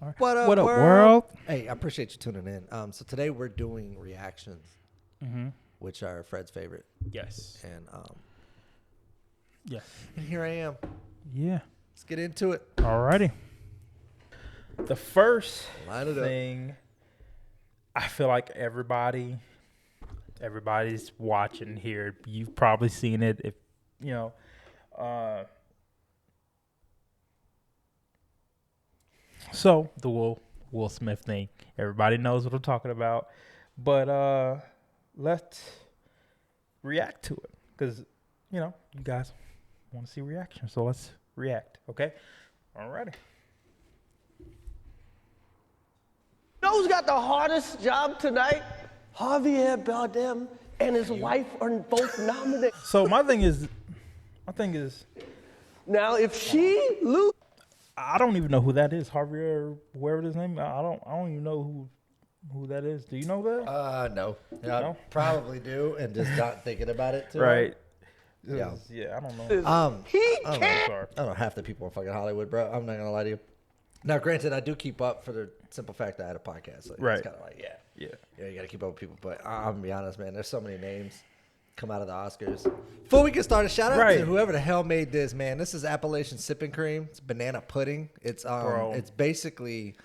All right. What up, What up, world? world? Hey, I appreciate you tuning in. So today we're doing reactions, Mm-hmm. which are Fred's favorite, Yes. and here I am. Yeah. Let's get into it. Alrighty. The first Line it up. thing I feel like everybody's watching here. You've probably seen it. If you know, so the Will Smith thing. Everybody knows what I'm talking about, but let's react to it because you guys want to see reaction. So let's react. Okay. Alrighty. You know who's got the hardest job tonight? Javier Bardem and his wife are both nominated. So my thing is, Now, if she loses, I don't even know who that is. Javier, whoever his name. I don't even know who that is. Do you know that? No. I No? probably do, and just not thinking about it too. Right. Yeah. Yeah, I don't know. he I don't can't. know. Sorry. I don't know half the people in fucking Hollywood, bro. I'm not gonna lie to you. Now, granted, I do keep up for the simple fact that I had a podcast. So Right. It's kind of like, Yeah. you gotta keep up with people. But I'm gonna be honest, man. There's so many names come out of the Oscars. Before we get started, shout out Right. to whoever the hell made this, man. This is Appalachian Sipping Cream. It's banana pudding. It's Bro. it's basically.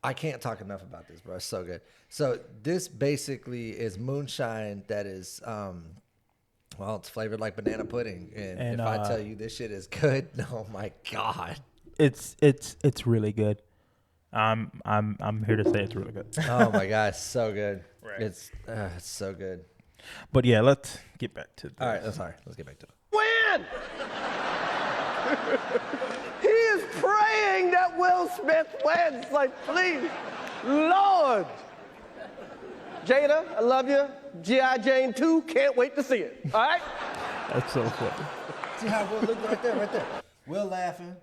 I can't talk enough about this, bro. It's so good. So this basically is moonshine that is, well, it's flavored like banana pudding. And if I tell you this shit is good, oh my god. It's really good. I'm here to say it's really good. Oh my gosh, so good. Right. It's so good. But yeah, let's get back to this. All right, sorry. Let's get back to it. Win! He is praying that Will Smith wins. Like, please, Lord. Jada, I love you. G.I. Jane 2, can't wait to see it. All right? That's so funny. See how Will look right there. Will laughing,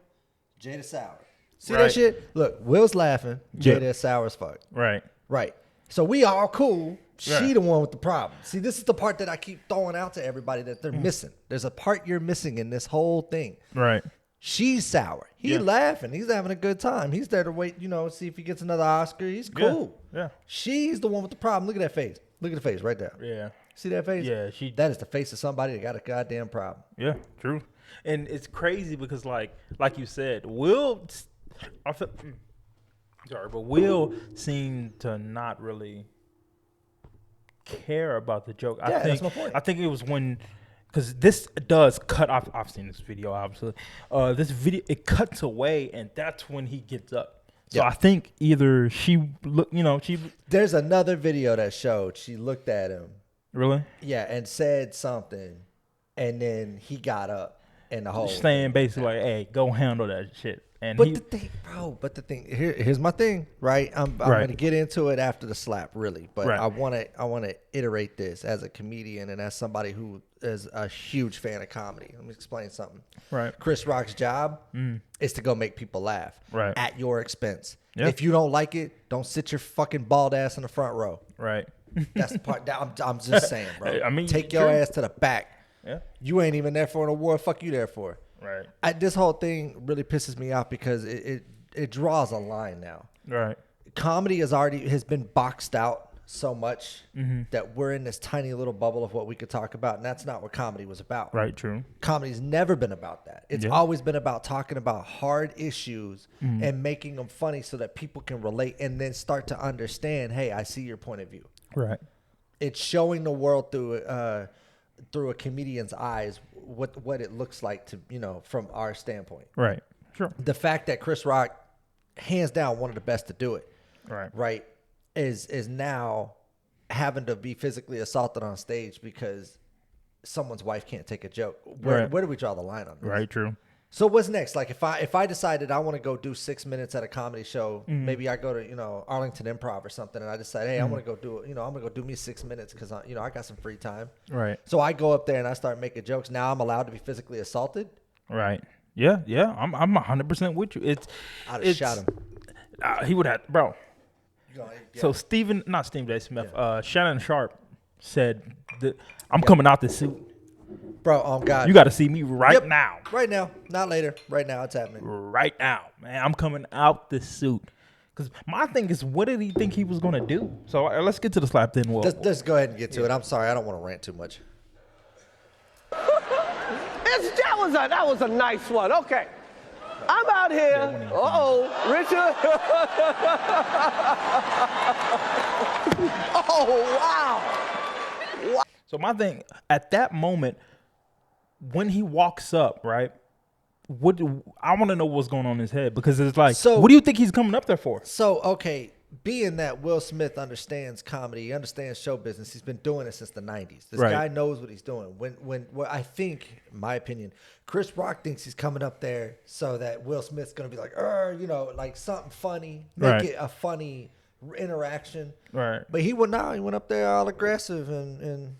Jada sour. See Right. that shit? Look, Will's laughing, Yeah. Jada is sour as fuck. Right. Right. So we all cool. She Right. the one with the problem. See, this is the part that I keep throwing out to everybody that they're missing. There's a part you're missing in this whole thing. Right. She's sour. He's Yeah. laughing. He's having a good time. He's there to wait, see if he gets another Oscar. He's cool. Yeah. She's the one with the problem. Look at that face. Look at the face right there. Yeah. See that face? Yeah, That is the face of somebody that got a goddamn problem. Yeah, true. And it's crazy because like you said, Will Will seemed to not really care about the joke. Yeah, that's my point. I think it was when because this does cut off. I've seen this video, obviously. This video it cuts away, and that's when he gets up. So Yeah. I think either she There's another video that showed she looked at him, really yeah, and said something, and then he got up and the whole saying basically like, "Hey, go handle that shit." And But he, the thing, here's my thing, right? I'm Right. gonna get into it after the slap, really, but Right. I wanna iterate this as a comedian and as somebody who is a huge fan of comedy. Let me explain something. Right. Chris Rock's job is to go make people laugh, Right. at your expense. Yeah. If you don't like it, don't sit your fucking bald ass in the front row. right. That's the part. I'm just saying, bro. I mean, take your true. ass to the back. Yeah. You ain't even there for an award. Fuck you there for. Right. This whole thing really pisses me off because it draws a line now. Right. Comedy has been boxed out so much Mm-hmm. that we're in this tiny little bubble of what we could talk about, and that's not what comedy was about. Right. True. Comedy's never been about that. It's Yeah. always been about talking about hard issues Mm-hmm. and making them funny so that people can relate and then start to understand, hey, I see your point of view. Right. It's showing the world through a comedian's eyes what it looks like to, from our standpoint. Right. Sure. The fact that Chris Rock, hands down, one of the best to do it, Right. is now having to be physically assaulted on stage because someone's wife can't take a joke. Where do we draw the line on this? Right. True. So what's next? Like if I decided I want to go do 6 minutes at a comedy show, maybe I go to Arlington Improv or something, and I decide, hey, I want to go do I'm gonna go do me 6 minutes because I got some free time. Right. So I go up there and I start making jokes. Now I'm allowed to be physically assaulted. Right. Yeah. Yeah. I'm 100% with you. I'd have shot him. He would have, bro. Yeah. So not Stephen A. Smith. Shannon Sharp said that I'm coming out the suit. Bro, oh God. You got to see me right now. Right now. Not later. Right now. It's happening. Right now, man. I'm coming out this suit. Because my thing is, what did he think he was going to do? So let's get to the slap then. Let's go ahead and get to it. I'm sorry. I don't want to rant too much. That was a nice one. Okay. I'm out here. Richard. Oh, wow. So my thing, at that moment, when he walks up, right, I want to know what's going on in his head, because it's like, so, what do you think he's coming up there for? So, okay, being that Will Smith understands comedy, he understands show business, he's been doing it since the 90s. This guy knows what he's doing. When I think, in my opinion, Chris Rock thinks he's coming up there so that Will Smith's going to be like, like something funny, make it a funny interaction. Right. But he went up there all aggressive and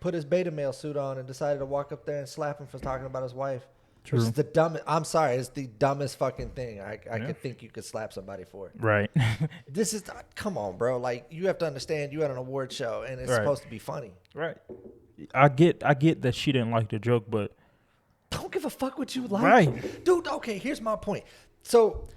put his beta male suit on and decided to walk up there and slap him for talking about his wife. True. Which is the dumbest. I'm sorry, it's the dumbest fucking thing I could think you could slap somebody for. Right. This is come on, bro. Like, you have to understand, you at an award show and it's supposed to be funny. Right. I get that she didn't like the joke, but don't give a fuck what you like. Right. Dude, okay, here's my point. So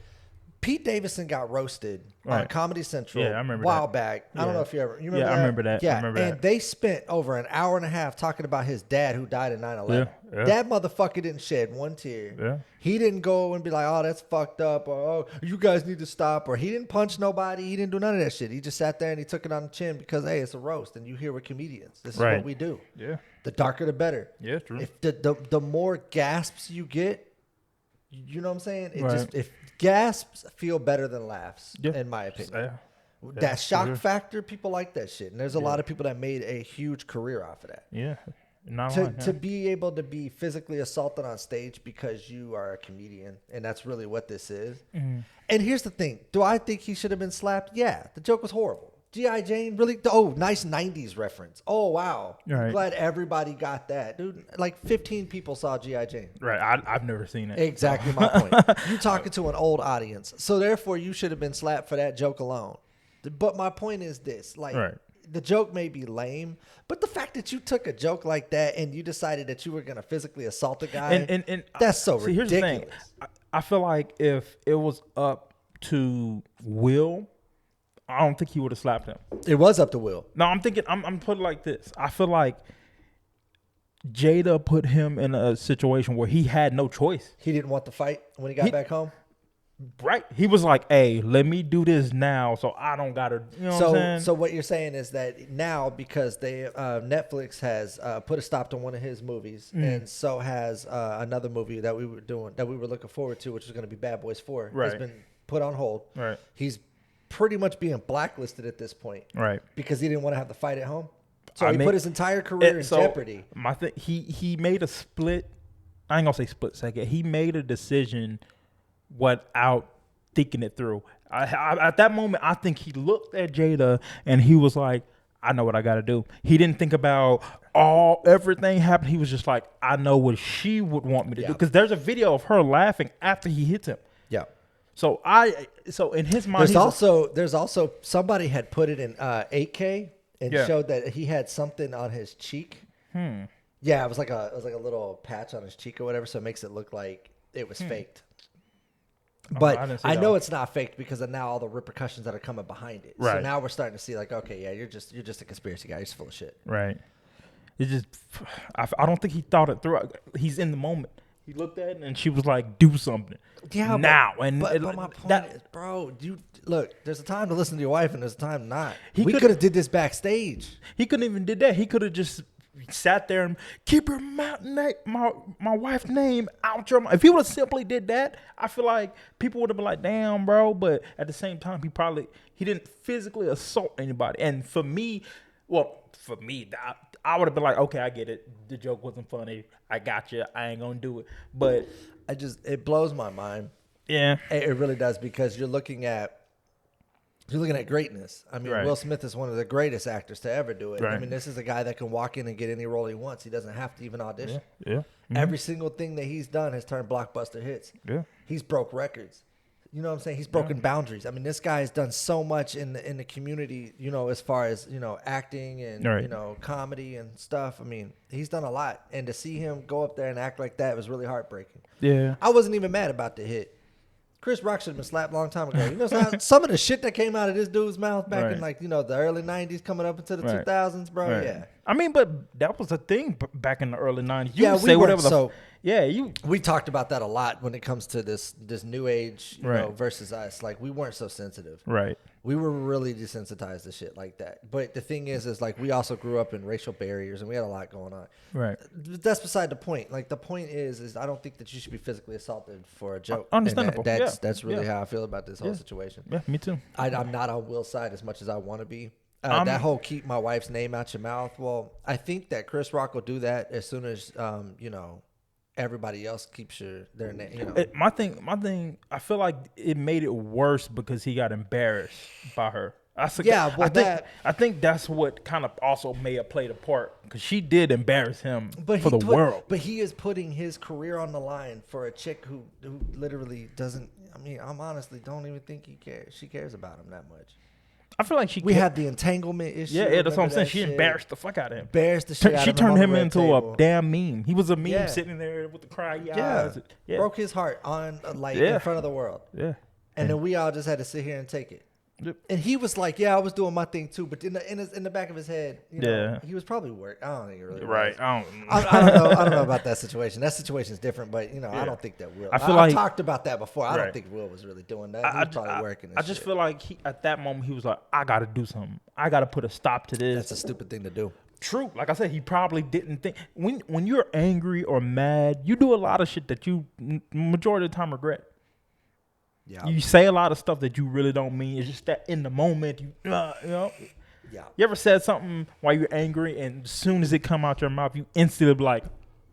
Pete Davidson got roasted on Comedy Central a while back. I don't know if you remember that? I remember that. Yeah, I remember and they spent over an hour and a half talking about his dad who died in 9/11. Yeah. That motherfucker didn't shed one tear. Yeah. He didn't go and be like, oh, that's fucked up, or oh, you guys need to stop, or he didn't punch nobody. He didn't do none of that shit. He just sat there and he took it on the chin because, hey, it's a roast, and you hear we're comedians. This is what we do. Yeah. The darker, the better. Yeah, true. If the more gasps you get, you know what I'm saying? If gasps feel better than laughs, in my opinion. That shock factor, people like that shit. And there's a lot of people that made a huge career off of that. Yeah. To be able to be physically assaulted on stage because you are a comedian, and that's really what this is. Mm-hmm. And here's the thing. Do I think he should have been slapped? Yeah. The joke was horrible. G.I. Jane, really? Oh, nice 90s reference. Oh, wow. Right. I'm glad everybody got that. Dude, like 15 people saw G.I. Jane. Right. I've never seen it. Exactly my point. You're talking to an old audience. So, therefore, you should have been slapped for that joke alone. But my point is this. Like, the joke may be lame, but the fact that you took a joke like that and you decided that you were going to physically assault a guy, and that's so ridiculous. Here's the thing. I feel like if it was up to Will, I don't think he would have slapped him. It was up to Will. No, I'm thinking, I'm putting it like this. I feel like Jada put him in a situation where he had no choice. He didn't want the fight when he got back home? Right. He was like, hey, let me do this now so I don't got to, you know what I'm saying? So what you're saying is that now, because Netflix has put a stop to one of his movies, and so has another movie that we were looking forward to, which is going to be Bad Boys 4, has been put on hold. Right. He's pretty much being blacklisted at this point. Right. Because he didn't want to have the fight at home. So he put his entire career in jeopardy. My thing, he made a split, I ain't going to say split second. He made a decision without thinking it through. At that moment, I think he looked at Jada and he was like, I know what I got to do. He didn't think about everything happened. He was just like, I know what she would want me to do. Because there's a video of her laughing after he hits him. Yeah. So in his mind, there's also somebody had put it in 8K and showed that he had something on his cheek. Yeah, it was like a little patch on his cheek or whatever, so it makes it look like it was faked. But I know it's not faked because of now all the repercussions that are coming behind it. Right. So now we're starting to see like, okay, yeah, you're just a conspiracy guy. You're just full of shit. Right. It's just, I don't think he thought it through. He's in the moment. He looked at it and she was like, do something. Yeah. Now. But my point is, bro, there's a time to listen to your wife and there's a time not. We could have did this backstage. He couldn't even did that. He could have just sat there and keep her my wife's name out your mouth. If he would have simply did that, I feel like people would have been like, damn, bro. But at the same time, he didn't physically assault anybody. And for me, I would have been like, okay, I get it. The joke wasn't funny. I got you. I ain't gonna do it. But it blows my mind. Yeah, it really does, because you're looking at greatness. I mean, Will Smith is one of the greatest actors to ever do it. Right. I mean, this is a guy that can walk in and get any role he wants. He doesn't have to even audition. Yeah. Mm-hmm. Every single thing that he's done has turned blockbuster hits. Yeah. He's broke records. You know what I'm saying? He's broken boundaries. I mean, this guy has done so much in the community, you know, as far as, you know, acting and, you know, comedy and stuff. I mean, he's done a lot. And to see him go up there and act like that was really heartbreaking. Yeah. I wasn't even mad about the hit. Chris Rock should have been slapped a long time ago. You know, some of the shit that came out of this dude's mouth back in, like, you know, the early 90s coming up into the 2000s, bro. Yeah. I mean, but that was a thing back in the early 90s. You Yeah, would we say weren't whatever we talked about that a lot when it comes to this new age, you know, versus us. Like, we weren't so sensitive. Right. We were really desensitized to shit like that. But the thing is like, we also grew up in racial barriers and we had a lot going on. Right. That's beside the point. Like, the point is I don't think that you should be physically assaulted for a joke. Understandable. That's really how I feel about this whole situation. Yeah, me too. I'm not on Will's side as much as I want to be. That whole keep my wife's name out your mouth. Well, I think that Chris Rock will do that as soon as, you know, everybody else keeps their name. You know, my thing. I feel like it made it worse because he got embarrassed by her. I think that's what kind of also may have played a part because she did embarrass him for the world. But he is putting his career on the line for a chick who literally doesn't. I mean, I'm honestly don't even think she cares about him that much. I feel like we had the entanglement issue. Yeah, that's what I'm saying. She embarrassed the fuck out of him. Embarrassed the shit out of him. She turned him into a damn meme. He was a meme sitting there with the crying eyes. Yeah, broke his heart on in front of the world. Yeah, and then we all just had to sit here and take it. Yep. And he was like, "Yeah, I was doing my thing too," but in the back of his head, you know, he was probably working. I don't think it really was. I don't know about that situation. That situation is different, but you know, I don't think that Will. I talked about that before. I don't think Will was really doing that. He was probably working. I just feel like at that moment he was like, "I got to do something. I got to put a stop to this." That's a stupid thing to do. True. Like I said, he probably didn't think when you're angry or mad, you do a lot of shit that you majority of the time regret. Yeah. You say a lot of stuff that you really don't mean. It's just that in the moment, you know. Yeah. You ever said something while you're angry, and as soon as it come out your mouth, you instantly be like,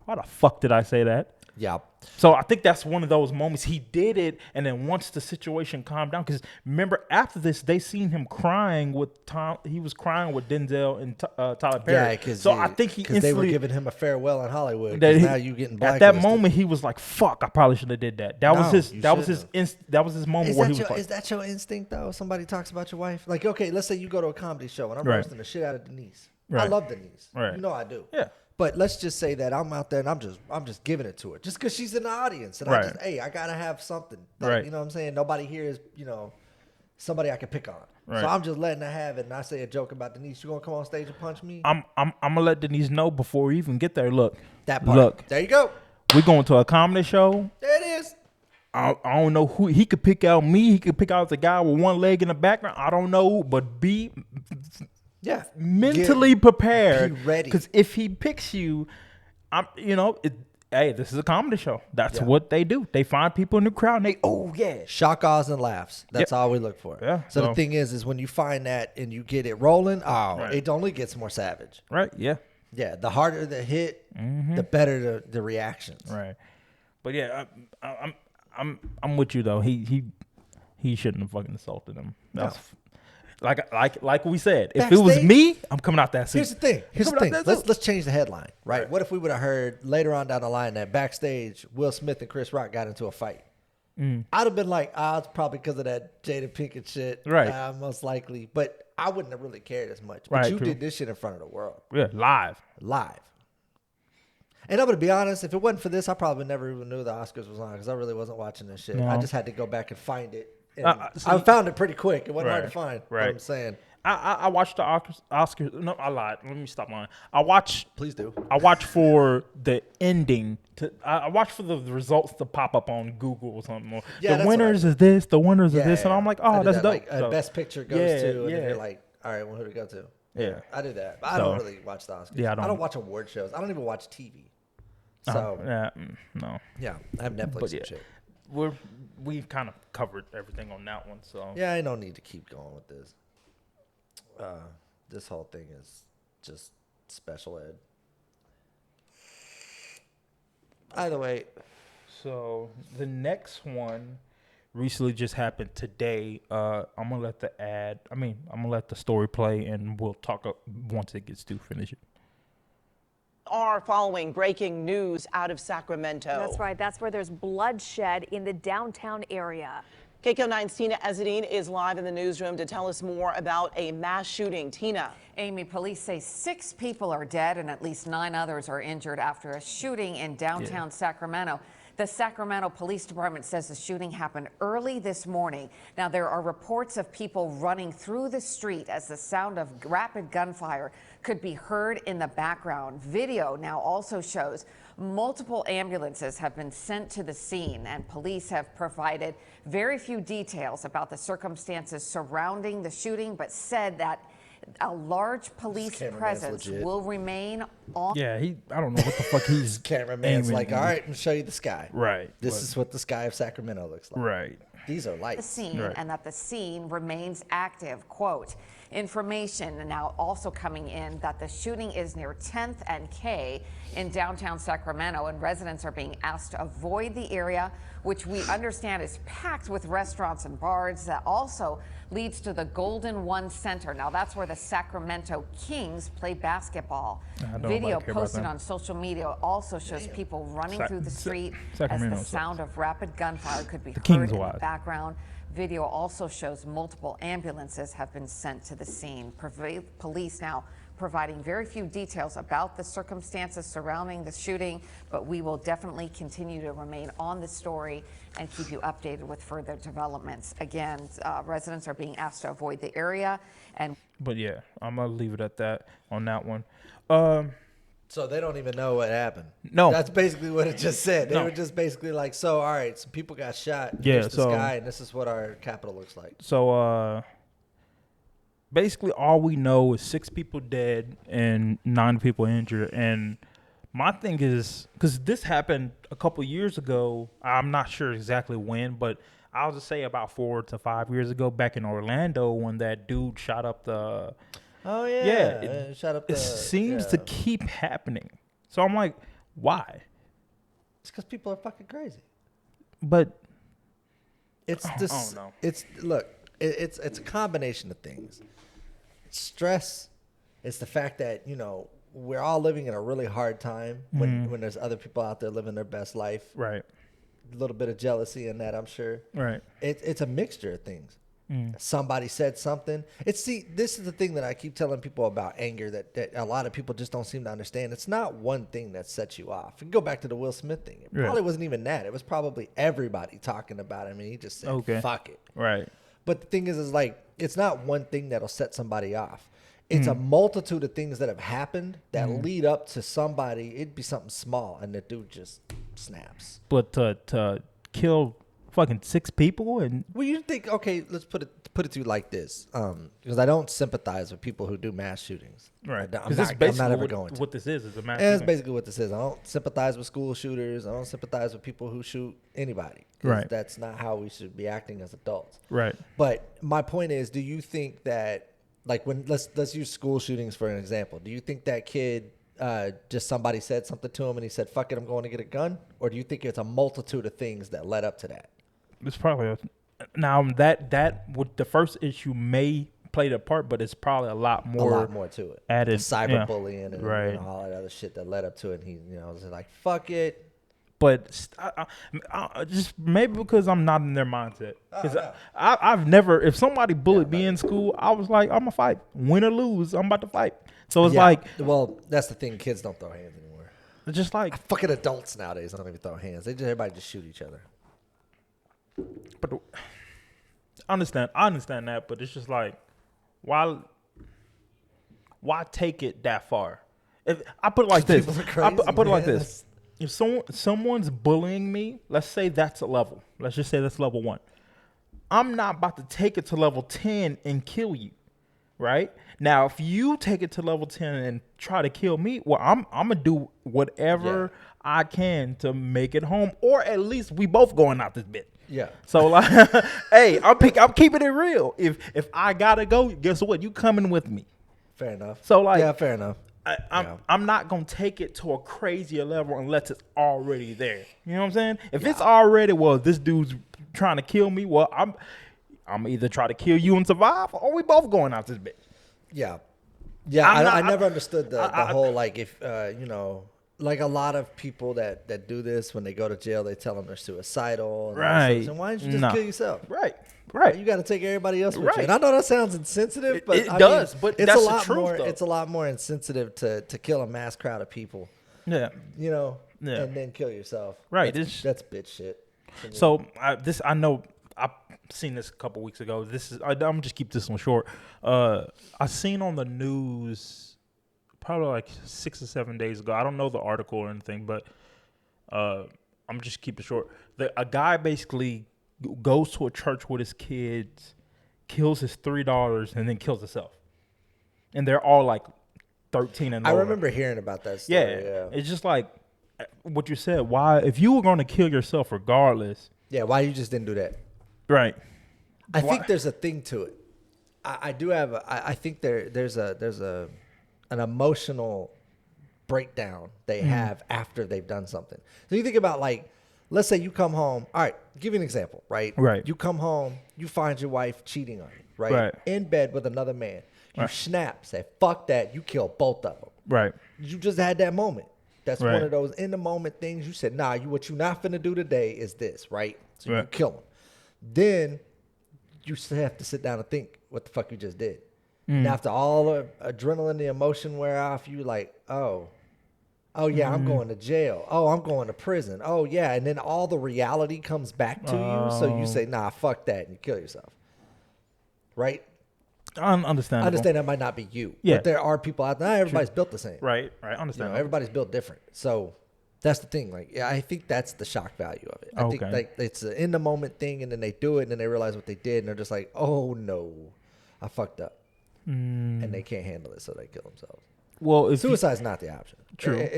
"Why the fuck did I say that?" Yeah. So I think that's one of those moments. He did it, and then once the situation calmed down, because remember after this, they seen him crying with Tom. He was crying with Denzel and Tyler Perry. Yeah, so I think he instantly, they were giving him a farewell in Hollywood. Now you getting blacklisted. At that moment, he was like, "Fuck, I probably should have did that." That was his moment where he was like, "Is that your instinct though?" Somebody talks about your wife. Like, okay, let's say you go to a comedy show and I'm roasting the shit out of Denise. I love Denise. You know I do. Yeah. But let's just say that I'm out there and I'm just giving it to her just because she's in the audience and I gotta have something that, you know what I'm saying, nobody here is, you know, somebody I can pick on. So I'm just letting her have it, and I say a joke about Denise. You gonna come on stage and punch me? I'm gonna let Denise know before we even get there. Look, that part. Look, there you go. We're going to a comedy show. There it is. I don't know who he could pick out. Me, he could pick out the guy with one leg in the background. I don't know, but be mentally prepared. Be ready. Because if he picks you, hey, this is a comedy show. That's what they do. They find people in the crowd and shock, awes, and laughs. That's all we look for. Yeah. So the thing is when you find that and you get it rolling, it only gets more savage. Right. Yeah. Yeah. The harder the hit, the better the reactions. Right. But yeah, I'm with you though. He shouldn't have fucking assaulted him. That's like we said. Backstage, if it was me, I'm coming out that scene. Here's the thing. Let's change the headline. Right? What if we would have heard later on down the line that backstage Will Smith and Chris Rock got into a fight? I'd have been like, it's probably because of that Jada Pinkett shit. Right. Most likely. But I wouldn't have really cared as much. But you did this shit in front of the world. Yeah, live. And I'm going to be honest, if it wasn't for this, I probably never even knew the Oscars was on because I really wasn't watching this shit. No. I just had to go back and find it. I found it pretty quick. It wasn't hard to find. Right. What I'm saying. I watched the Oscars. No, I lied. Let me stop lying. Please do. I watched for the ending. I watched for the results to pop up on Google or something. The winners is this. The winners is this. And I'm like, that's dope. Like, Best Picture goes to. And then you're like, all right, well, who to go to? Yeah. I do that. But I don't really watch the Oscars. Yeah, I don't watch award shows. I don't even watch TV. So. No. Yeah. I have Netflix and shit. We've kind of covered everything on that one, so yeah, I don't need to keep going with this. This whole thing is just special ed. Either way, so the next one recently just happened today. I'm gonna let the story play, and we'll talk once it gets to finish it. Are following breaking news out of Sacramento. That's right. That's where there's bloodshed in the downtown area. KCO9's Tina Ezzedine is live in the newsroom to tell us more about a mass shooting. Tina. Amy, police say 6 people are dead and at least 9 others are injured after a shooting in downtown Sacramento. The Sacramento Police Department says the shooting happened early this morning. Now, there are reports of people running through the street as the sound of rapid gunfire could be heard in the background. Video now also shows multiple ambulances have been sent to the scene, and police have provided very few details about the circumstances surrounding the shooting, but said that a large police presence will remain on. Yeah, I don't know what the fuck he's Cameraman's aiming like, all right, I'm gonna show you the sky. Right. This is what the sky of Sacramento looks like. Right. These are The lights. scene, Right. and that the scene remains active. Quote, information now also coming in that the shooting is near 10th and K in downtown Sacramento, and residents are being asked to avoid the area, which we understand is packed with restaurants and bars. That also leads to the Golden One Center. Now, that's where the Sacramento Kings play basketball. Video posted on social media also shows people running through the street as the sound of rapid gunfire could be heard in the background. Video also shows multiple ambulances have been sent to the scene. Police now providing very few details about the circumstances surrounding the shooting, but we will definitely continue to remain on the story and keep you updated with further developments. Again, residents are being asked to avoid the area. But yeah, I'm gonna leave it at that on that one. So they don't even know what happened. No. That's basically what it just said. They were just basically like, so, all right, some people got shot. Yeah, Here's the so sky, and this is what our capital looks like. So basically all we know is 6 people dead and 9 people injured. And my thing is, because this happened a couple years ago, I'm not sure exactly when, but I'll just say about 4 to 5 years ago back in Orlando when that dude shot up the... Oh, yeah. Yeah, shut up. It seems to keep happening. So I'm like, why? It's because people are fucking crazy. But it's this. I don't know. It's look. It's a combination of things. It's stress. It's the fact that we're all living in a really hard time when there's other people out there living their best life. Right. A little bit of jealousy in that, I'm sure. Right. It's a mixture of things. Somebody said something. This is the thing that I keep telling people about anger that a lot of people just don't seem to understand. It's not one thing that sets you off. You go back to the Will Smith thing. It probably wasn't even that. It was probably everybody talking about him, and he just said, fuck it. Right. But the thing is like, it's not one thing that'll set somebody off. It's a multitude of things that have happened that lead up to somebody. It'd be something small, and the dude just snaps. But to kill fucking 6 people and... Well, you think, okay, let's put it to you like this, because I don't sympathize with people who do mass shootings. Right. I'm not ever going to. What this is a mass And that's shooting. basically what this is. I don't sympathize with school shooters. I don't sympathize with people who shoot anybody. Right. That's not how we should be acting as adults. Right. But my point is, do you think that, like, when let's use school shootings for an example. Do you think that kid just somebody said something to him and he said, "Fuck it, I'm going to get a gun," or do you think it's a multitude of things that led up to that? It's probably now that with the first issue may play a part, but it's probably a lot more to it. Added Cyberbullying and right. All that other shit that led up to it. And he was like, "Fuck it." But I just maybe because I'm not in their mindset. Because I've never, if somebody bullied me in school, I was like, I'm gonna fight, win or lose, I'm about to fight. So it's like, well, that's the thing. Kids don't throw hands anymore. it's just like Fucking adults nowadays don't even throw hands. Everybody just shoot each other. But I understand that, but it's just like, why take it that far? If I put it like this, Crazy, I put it like this: if someone's bullying me, let's say that's a level. Let's just say that's level 1. I'm not about to take it to level 10 and kill you, right? Now, if you take it to level 10 and try to kill me, well, I'm gonna do whatever I can to make it home, or at least we both going out this bit. Yeah. So like, hey, I'm keeping it real. If I gotta go, guess what? You coming with me? Fair enough. So like, yeah, fair enough. I'm not gonna take it to a crazier level unless it's already there. You know what I'm saying? If it's already, well, this dude's trying to kill me. Well, I'm either try to kill you and survive, or we both going out this bit. Yeah. Yeah. I never understood the whole like if like a lot of people that do this, when they go to jail, they tell them they're suicidal. And Right. And why don't you just kill yourself? Right. You got to take everybody else with you. Right. And I know that sounds insensitive, but It does, but it's that's a the lot truth, more. though. It's a lot more insensitive to kill a mass crowd of people. Yeah. You know, Yeah. and then kill yourself. Right. That's bitch shit. So I know I've seen this a couple weeks ago. I'm gonna just keep this one short. I seen on the news probably like 6 or 7 days ago. I don't know the article or anything, but I'm just keep it short. A guy basically goes to a church with his kids, kills his 3 daughters, and then kills himself. And they're all like 13 and I older. remember hearing about that story. Yeah, it's just like what you said. Why, if you were going to kill yourself regardless? Yeah, why you just didn't do that? Right. I think there's a thing to it. I do have. I think there's an emotional breakdown they have after they've done something. So you think about, like, let's say you come home. All right, give you an example, right? Right. You come home, you find your wife cheating on you, right? Right. In bed with another man. You snap, say, fuck that. You kill both of them. Right. You just had that moment. That's Right. one of those in the moment things. You said, nah, what you not finna do today is this, right? So you Right. kill them. Then you still have to sit down and think what the fuck you just did. And after all the adrenaline, the emotion wear off, you like, oh yeah, I'm going to jail. Oh, I'm going to prison. Oh yeah, and then all the reality comes back to you. So you say, nah, fuck that, and you kill yourself. Right? Understandable. I understand that might not be you, Yeah. but there are people out there. Not everybody's built the same. Right. You know, Understandable. everybody's built different. So that's the thing. Like, yeah, I think that's the shock value of it. I think Okay. like it's an in the moment thing, and then they do it, and then they realize what they did, and they're just like, oh no, I fucked up, and they can't handle it, so they kill themselves. Well, if Suicide's not the option. True.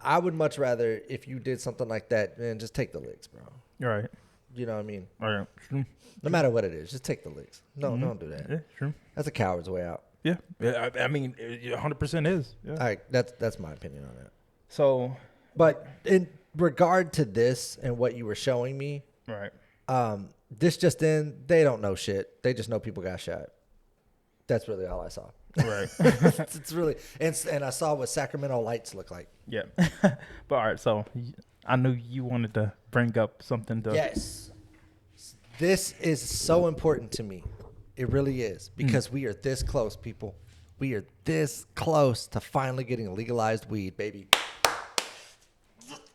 I would much rather, if you did something like that, man, just take the licks, bro. Right. You know what I mean? All right. True. No matter what it is, just take the licks. No, don't do that. Yeah. True. That's a coward's way out. Yeah. I mean, 100% is. Yeah. All right, that's my opinion on that. So. But in regard to this and what you were showing me, Right. this just in, they don't know shit. They just know people got shot. That's really all I saw. Right. It's really, and I saw what Sacramento lights look like. Yeah. But all right. So I knew you wanted to bring up something to. Yes. This is so important to me. It really is, because we are this close, people. We are this close to finally getting legalized weed, baby.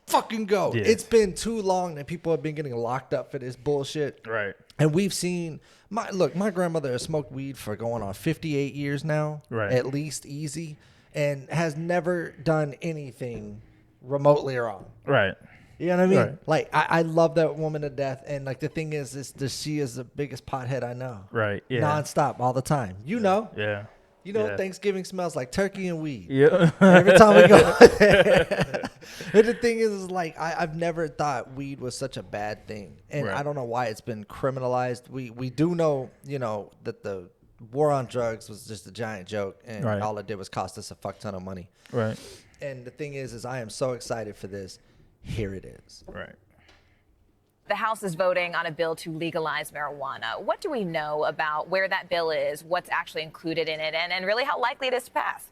Fucking go. Yes. It's been too long that people have been getting locked up for this bullshit. Right. And we've seen my grandmother has smoked weed for going on 58 years now, Right. at least easy, and has never done anything remotely wrong. Right. You know what I mean? Right. Like, I love that woman to death, and like the thing is she is the biggest pothead I know. Right. Yeah. Nonstop, all the time. You know. Yeah. You know, Yeah. Thanksgiving smells like turkey and weed. Yeah. Every time we go there. And the thing is like, I've never thought weed was such a bad thing. And Right. I don't know why it's been criminalized. We do know, you know, that the war on drugs was just a giant joke. And Right. all it did was cost us a fuck ton of money. Right. And the thing is I am so excited for this. Here it is. Right. The House is voting on a bill to legalize marijuana. What do we know about where that bill is, what's actually included in it, and really how likely it is to pass?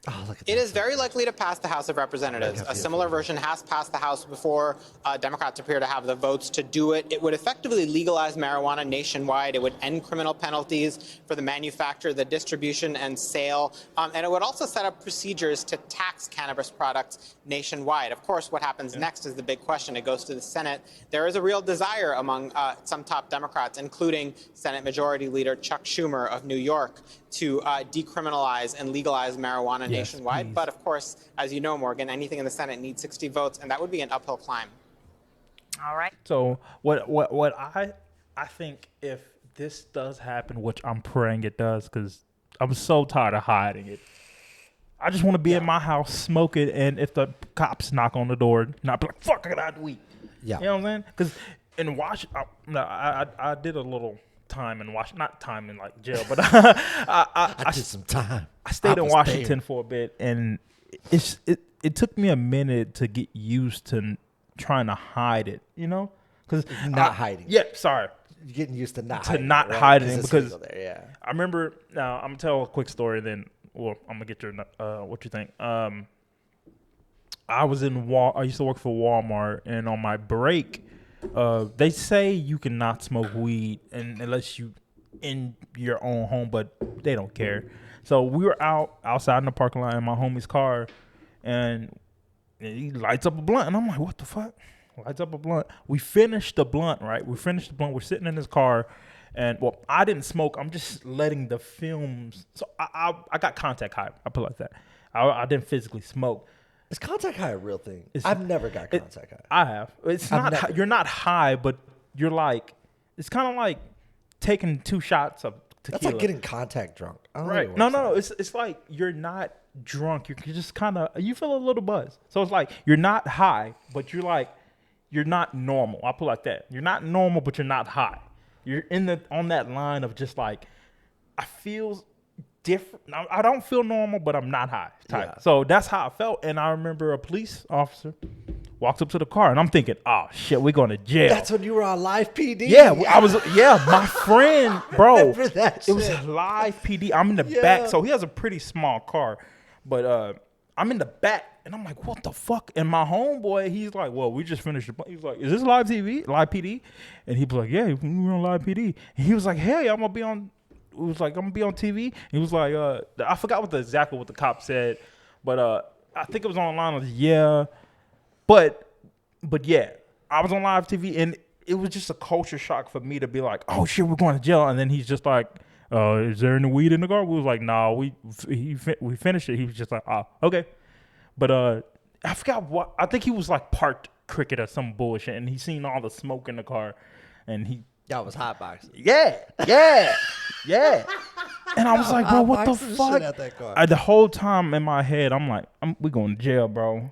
Oh, look at It that. is very likely to pass the House of Representatives. A similar version has passed the House before. Democrats appear to have the votes to do it. It would effectively legalize marijuana nationwide. It would end criminal penalties for the manufacture, the distribution, and sale. And it would also set up procedures to tax cannabis products nationwide. Of course, what happens next is the big question. It goes to the Senate. There is a real desire among some top Democrats, including Senate Majority Leader Chuck Schumer of New York, to decriminalize and legalize marijuana nationwide. Please. But of course, as you know, Morgan, anything in the Senate needs 60 votes, and that would be an uphill climb. All right. So what I think, if this does happen, which I'm praying it does, because I'm so tired of hiding it. I just want to be in my house, smoke it, and if the cops knock on the door, not be like, fuck, I got weed. Yeah. You know what I'm saying? Because in Washington, I did a little time in Washington, not time in like jail, but I did some time. I stayed in was Washington there. for a bit, and it took me a minute to get used to trying to hide it, you know? Because Not hiding. Yeah, sorry. You're getting used to not To hiding. not it, right? hiding it's because legal there, yeah. I remember. Now I'm gonna tell a quick story, then I'm gonna get your what you think. I used to work for Walmart, and on my break, they say you cannot smoke weed unless you in your own home, but they don't care. So we were outside in the parking lot in my homie's car, and he lights up a blunt, and I'm like, what the fuck? Lights up a blunt. We finished the blunt, right? We're sitting in his car, and well, I didn't smoke. I'm just letting the fumes. So I got contact high. I put it like that. I didn't physically smoke. Is contact high a real thing? I've never got contact high. I have. It's not. You're not high, but you're like. It's kind of like taking 2 shots of tequila. That's like getting contact drunk. Right. No. It's like you're not drunk. You're just kind of. You feel a little buzz. So it's like you're not high, but you're like. You're not normal. I'll put it like that. You're not normal, but you're not high. You're on that line of just like, I feel different. I don't feel normal, but I'm not high type. Yeah. So that's how I felt. And I remember a police officer walked up to the car, and I'm thinking, oh shit, we're going to jail. That's when you were on live PD. Yeah, I was. Yeah, my friend, bro. Remember that shit. It was live PD. I'm in the back, so he has a pretty small car, but I'm in the back, and I'm like, what the fuck? And my homeboy, he's like, well, we just finished. He's like, is this live TV, live PD? And he was like, yeah, we're on live PD. And he was like, hey, I'm gonna be on. It was like, I'm gonna be on TV. He was like, I forgot exactly what the cop said, but I think it was online. I was yeah, but yeah, I was on live TV, and it was just a culture shock for me to be like, oh shit, we're going to jail. And then he's just like, is there any weed in the car? We was like, no, we finished it. He was just like, oh, okay. But I forgot what. I think he was like parked cricket or some bullshit, and he seen all the smoke in the car, and he. That was hotboxing. Yeah. And I was like, bro, what the fuck? The whole time in my head, I'm like, we going to jail, bro.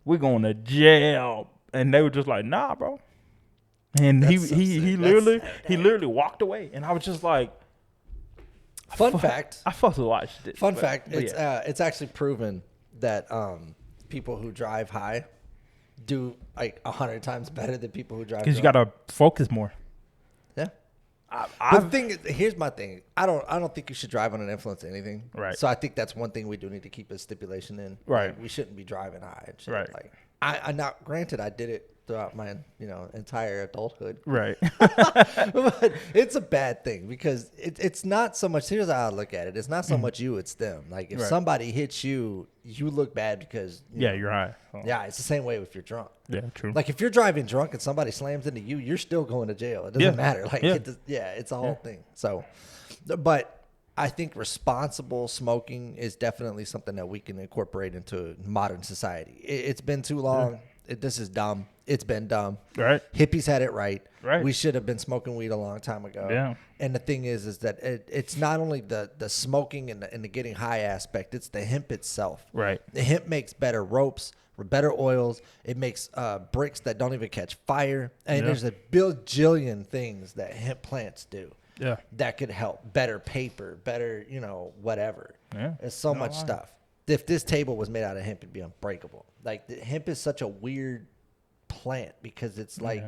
We're going to jail. And they were just like, nah, bro. And he literally walked away, and I was just like. Fun fact. I fucked with a lot of shit. Fun fact. It's actually proven that people who drive high do like 100 times better than people who drive. Because you gotta focus more. Yeah. But the thing is, here's my thing. I don't think you should drive on an influence of anything. Right. So I think that's one thing we do need to keep a stipulation in. Right. Like, we shouldn't be driving high and shit. Right. Like I not granted I did it throughout my entire adulthood. Right. But it's a bad thing because it's not so much. Here's how I look at it. It's not so much you, it's them. Like if somebody hits you, you look bad because you're high. Oh. Yeah, it's the same way if you're drunk. Yeah, true. Like if you're driving drunk and somebody slams into you, you're still going to jail. It doesn't matter. Like it's a whole thing. So, but I think responsible smoking is definitely something that we can incorporate into modern society. It's been too long. This is dumb. It's been dumb. Right. Hippies had it right. Right. We should have been smoking weed a long time ago. Yeah. And the thing is that it's not only the smoking and the getting high aspect. It's the hemp itself. Right. The hemp makes better ropes, better oils. It makes bricks that don't even catch fire. And there's a bajillion things that hemp plants do. Yeah. That could help. Better paper, better, whatever. Yeah. There's so much stuff. If this table was made out of hemp, it'd be unbreakable. Like hemp is such a weird plant because it's like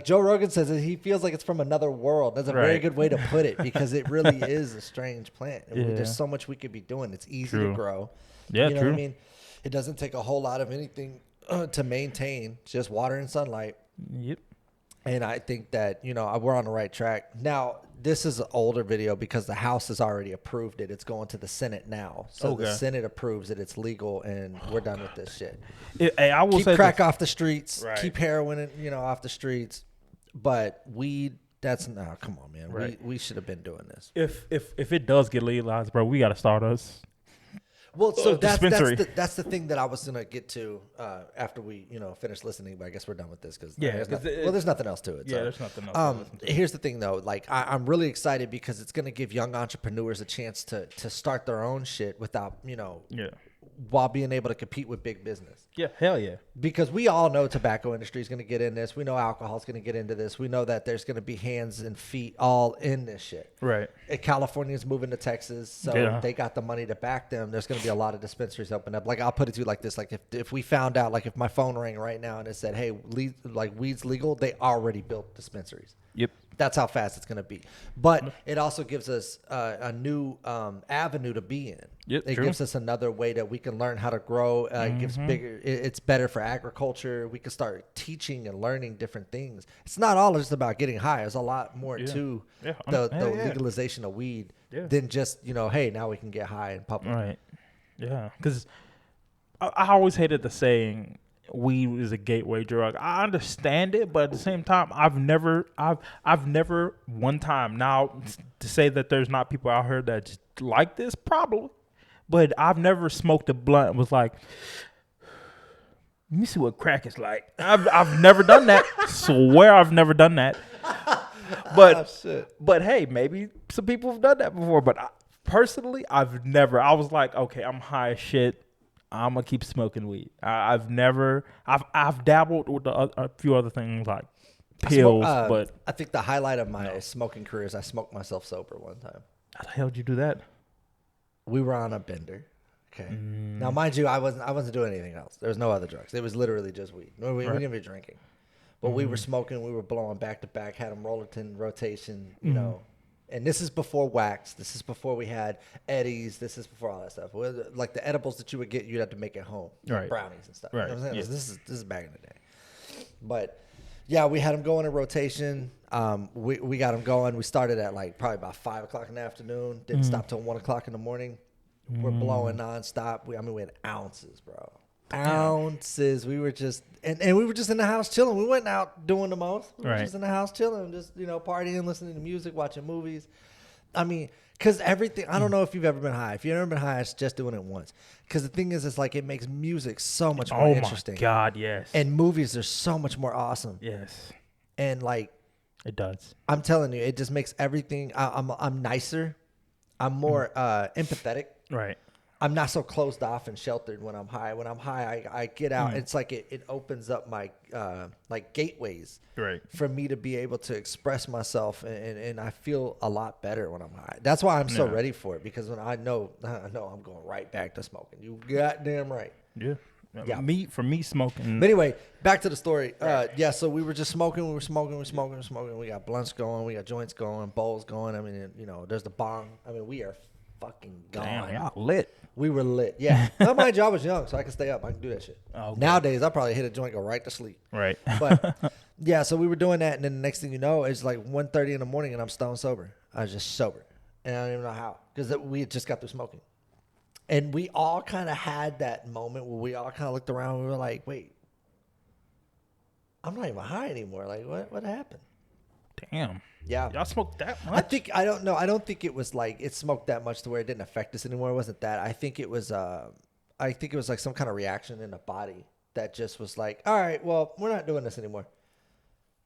Joe Rogan says, he feels like it's from another world. That's a very good way to put it because it really is a strange plant. There's so much we could be doing. It's easy to grow. Yeah, you know what I mean? It doesn't take a whole lot of anything to maintain, just water and sunlight. Yep. And I think that, we're on the right track. Now, this is an older video because the House has already approved it. It's going to the Senate now. So the Senate approves it. It's legal, and we're done with this shit. I will keep say crack off the streets. Right. Keep heroin, off the streets. But weed, come on, man. Right. We should have been doing this. If it does get legalized, bro, we got to start us. Well, so that's dispensary. the thing that I was gonna get to after we finish listening. But I guess we're done with this because there's nothing else to it. Yeah, there's nothing else. Here's the thing though, like I'm really excited because it's gonna give young entrepreneurs a chance to start their own shit without while being able to compete with big business. Yeah, hell yeah. Because we all know tobacco industry is going to get in this. We know alcohol is going to get into this. We know that there's going to be hands and feet all in this shit. Right. California's moving to Texas, so they got the money to back them. There's going to be a lot of dispensaries open up. Like I'll put it to you like this: like if we found out, like if my phone rang right now and it said, "Hey, weed's legal," they already built dispensaries. Yep. That's how fast it's going to be. But it also gives us a new avenue to be in. Yep, it true. gives us another way that we can learn how to grow. It gives bigger. It's better for agriculture. We can start teaching and learning different things. It's not all just about getting high. There's a lot more to the legalization of weed than just, hey, now we can get high in public. Right. Yeah. Because I always hated the saying, weed is a gateway drug. I understand it, but at the same time, I've never one time now to say that there's not people out here that just like this, probably, but I've never smoked a blunt and was like, let me see what crack is like. I've never done that. Swear I've never done that. But hey, maybe some people have done that before. But personally, I've never. I was like, okay, I'm high as shit. I'm gonna keep smoking weed. I've dabbled with a few other things like pills, but I think the highlight of my smoking career is I smoked myself sober one time. How the hell did you do that? We were on a bender. Okay. Now, mind you, I wasn't doing anything else. There was no other drugs. It was literally just weed. We didn't even be drinking, but we were smoking. We were blowing back to back. Had them rotation. And this is before wax. This is before we had Eddies. This is before all that stuff. Like the edibles that you would get, you'd have to make at home. Right. Brownies and stuff. Right. You know what I'm saying? Yeah. This is back in the day. But yeah, we had them going in rotation. We got them going. We started at like probably about 5 o'clock in the afternoon. Didn't stop till 1 o'clock in the morning. We're blowing nonstop. We had ounces, bro. Ounces. We were just and we were just in the house chilling. We weren't out doing the most. We were just in the house chilling, just partying, listening to music, watching movies. I mean, because everything. I don't know if you've ever been high. If you've never been high, it's just doing it once. Because the thing is, it's like it makes music so much more interesting. Oh my God, yes. And movies are so much more awesome. Yes. And like, it does. I'm telling you, it just makes everything. I'm nicer. I'm more empathetic. Right. I'm not so closed off and sheltered when I'm high. When I'm high, I get out. It's like it opens up my like gateways for me to be able to express myself, and I feel a lot better when I'm high. That's why I'm so ready for it, because when I know I'm going right back to smoking. You goddamn right. Yeah. Yeah. For me smoking. But anyway, back to the story. Yeah, so we were just smoking. We were smoking. We got blunts going. We got joints going, bowls going. I mean, there's the bong. I mean, we are fucking gone. Damn, y'all lit. We were lit. Yeah. Now, mind you, I was young, so I could stay up. I can do that shit. Okay. Nowadays, I probably hit a joint, go right to sleep. Right. But yeah, so we were doing that, and then the next thing you know, it's like 1:30 in the morning, and I'm stone sober. I was just sober, and I don't even know how, because we had just got through smoking. And we all kind of had that moment where we all kind of looked around, and we were like, wait, I'm not even high anymore. Like, what happened? Damn. Yeah. Y'all smoked that much? I don't know. I don't think it was like it smoked that much to where it didn't affect us anymore. It wasn't that. I think it was like some kind of reaction in the body that just was like, all right, well, we're not doing this anymore.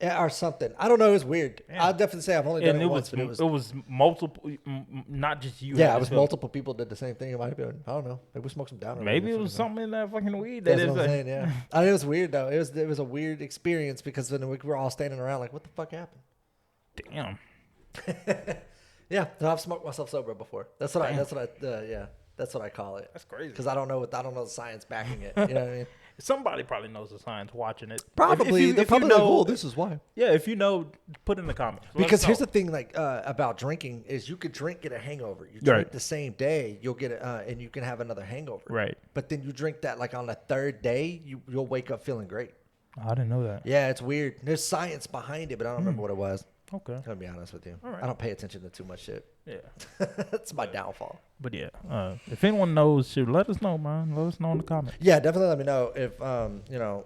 Yeah, or something. I don't know. It was weird. Damn. I'll definitely say I've only done it once, but it was multiple, not just you. Yeah, it was multiple people did the same thing. It might have been, I don't know. Maybe we smoked some down. Maybe it was something in that fucking weed. That's what I'm saying, yeah. I mean, it was weird, though. It was a weird experience, because when we were all standing around like, what the fuck happened? Damn. Yeah, no, I've smoked myself sober before. That's what I call it. That's crazy. Because I don't know the science backing it. You know what I mean? Somebody probably knows the science watching it. Probably. They're probably like, oh, this is why. Yeah, if you know, put in the comments. Because here's the thing, like about drinking, is you could get a hangover. You drink the same day, you'll get it, and you can have another hangover. Right. But then you drink that like on the third day, you'll wake up feeling great. I didn't know that. Yeah, it's weird. There's science behind it, but I don't remember what it was. Okay. I'm gonna be honest with you. All right. I don't pay attention to too much shit. Yeah. That's my downfall. But yeah, if anyone knows, shoot, let us know, man. Let us know in the comments. Yeah, definitely let me know if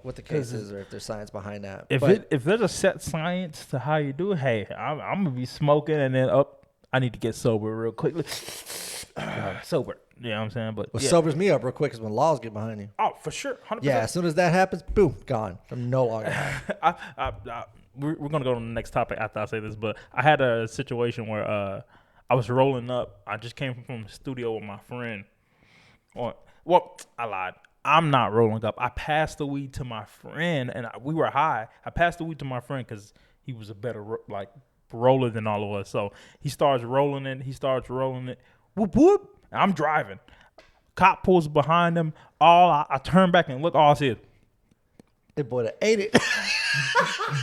what the case is, or if there's science behind that. If there's a set science to how you do it, hey, I'm gonna be smoking and then I need to get sober real quickly. Sober. You know what I'm saying? But what sobers me up real quick is when laws get behind you. Oh, for sure. 100%. Yeah, as soon as that happens, boom, gone. I'm no longer high. We're going to go to the next topic after I say this, but I had a situation where I was rolling up. I just came from the studio with my friend. Well, I lied. I'm not rolling up. I passed the weed to my friend, and we were high. I passed the weed to my friend because he was a better roller than all of us. So he starts rolling it. Whoop, whoop. I'm driving. Cop pulls behind him. I turn back and look. All I see is, that boy that ate it.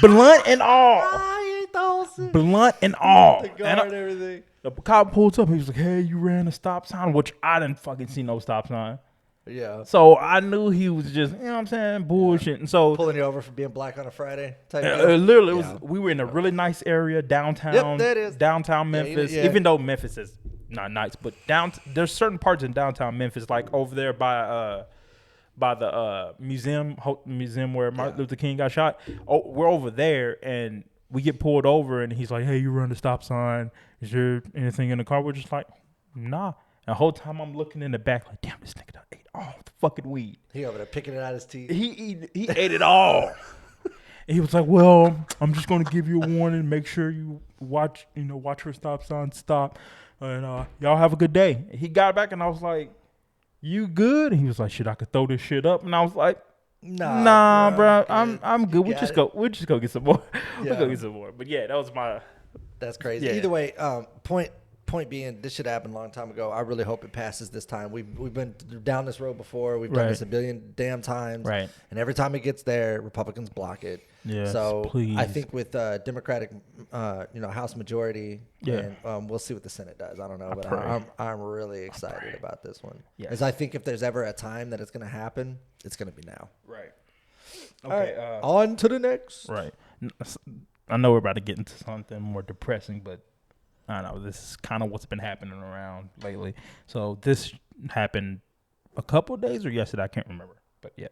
blunt and all. I ate those. blunt and all. The guard And and everything. the cop pulls up. He was like, "Hey, you ran a stop sign," which I didn't fucking see no stop sign. Yeah. So I knew he was just, you know what I'm saying, bullshit. And so Pulling you over for being black on a Friday type literally, deal. we were in a really nice area downtown. Yep, that is. Downtown Yeah, Memphis. yeah. Even though Memphis is not nice, but there's certain parts in downtown Memphis, like over there by the museum where Martin Luther King got shot. Oh, we're over there, and we get pulled over, and he's like, "Hey, you run the stop sign. Is there anything in the car?" We're just like, "Nah." And the whole time I'm looking in the back, like, "Damn, this nigga done ate all the fucking weed." He over there picking it out of his teeth. He ate it all. And he was like, "Well, I'm just gonna give you a warning. Make sure you watch for stop signs. Stop, and y'all have a good day." He got back, and I was like, "You good?" And he was like, "Shit, I could throw this shit up." And I was like, "Nah, bro. I'm good. We'll just go get some more. We'll go get some more." But yeah, that was my. That's crazy. Yeah. Either way, point being, this should happen a long time ago. I really hope it passes this time. We've been down this road before. We've done this a billion damn times. Right. And every time it gets there, Republicans block it. Yes, so please. I think with Democratic, House majority, and we'll see what the Senate does. I don't know, but I'm really excited about this one. Yes. Because I think if there's ever a time that it's going to happen, it's going to be now. Right. Okay. All right, on to the next. Right. I know we're about to get into something more depressing, but I don't know. This is kind of what's been happening around lately. So this happened a couple of days or yesterday. I can't remember. But yeah.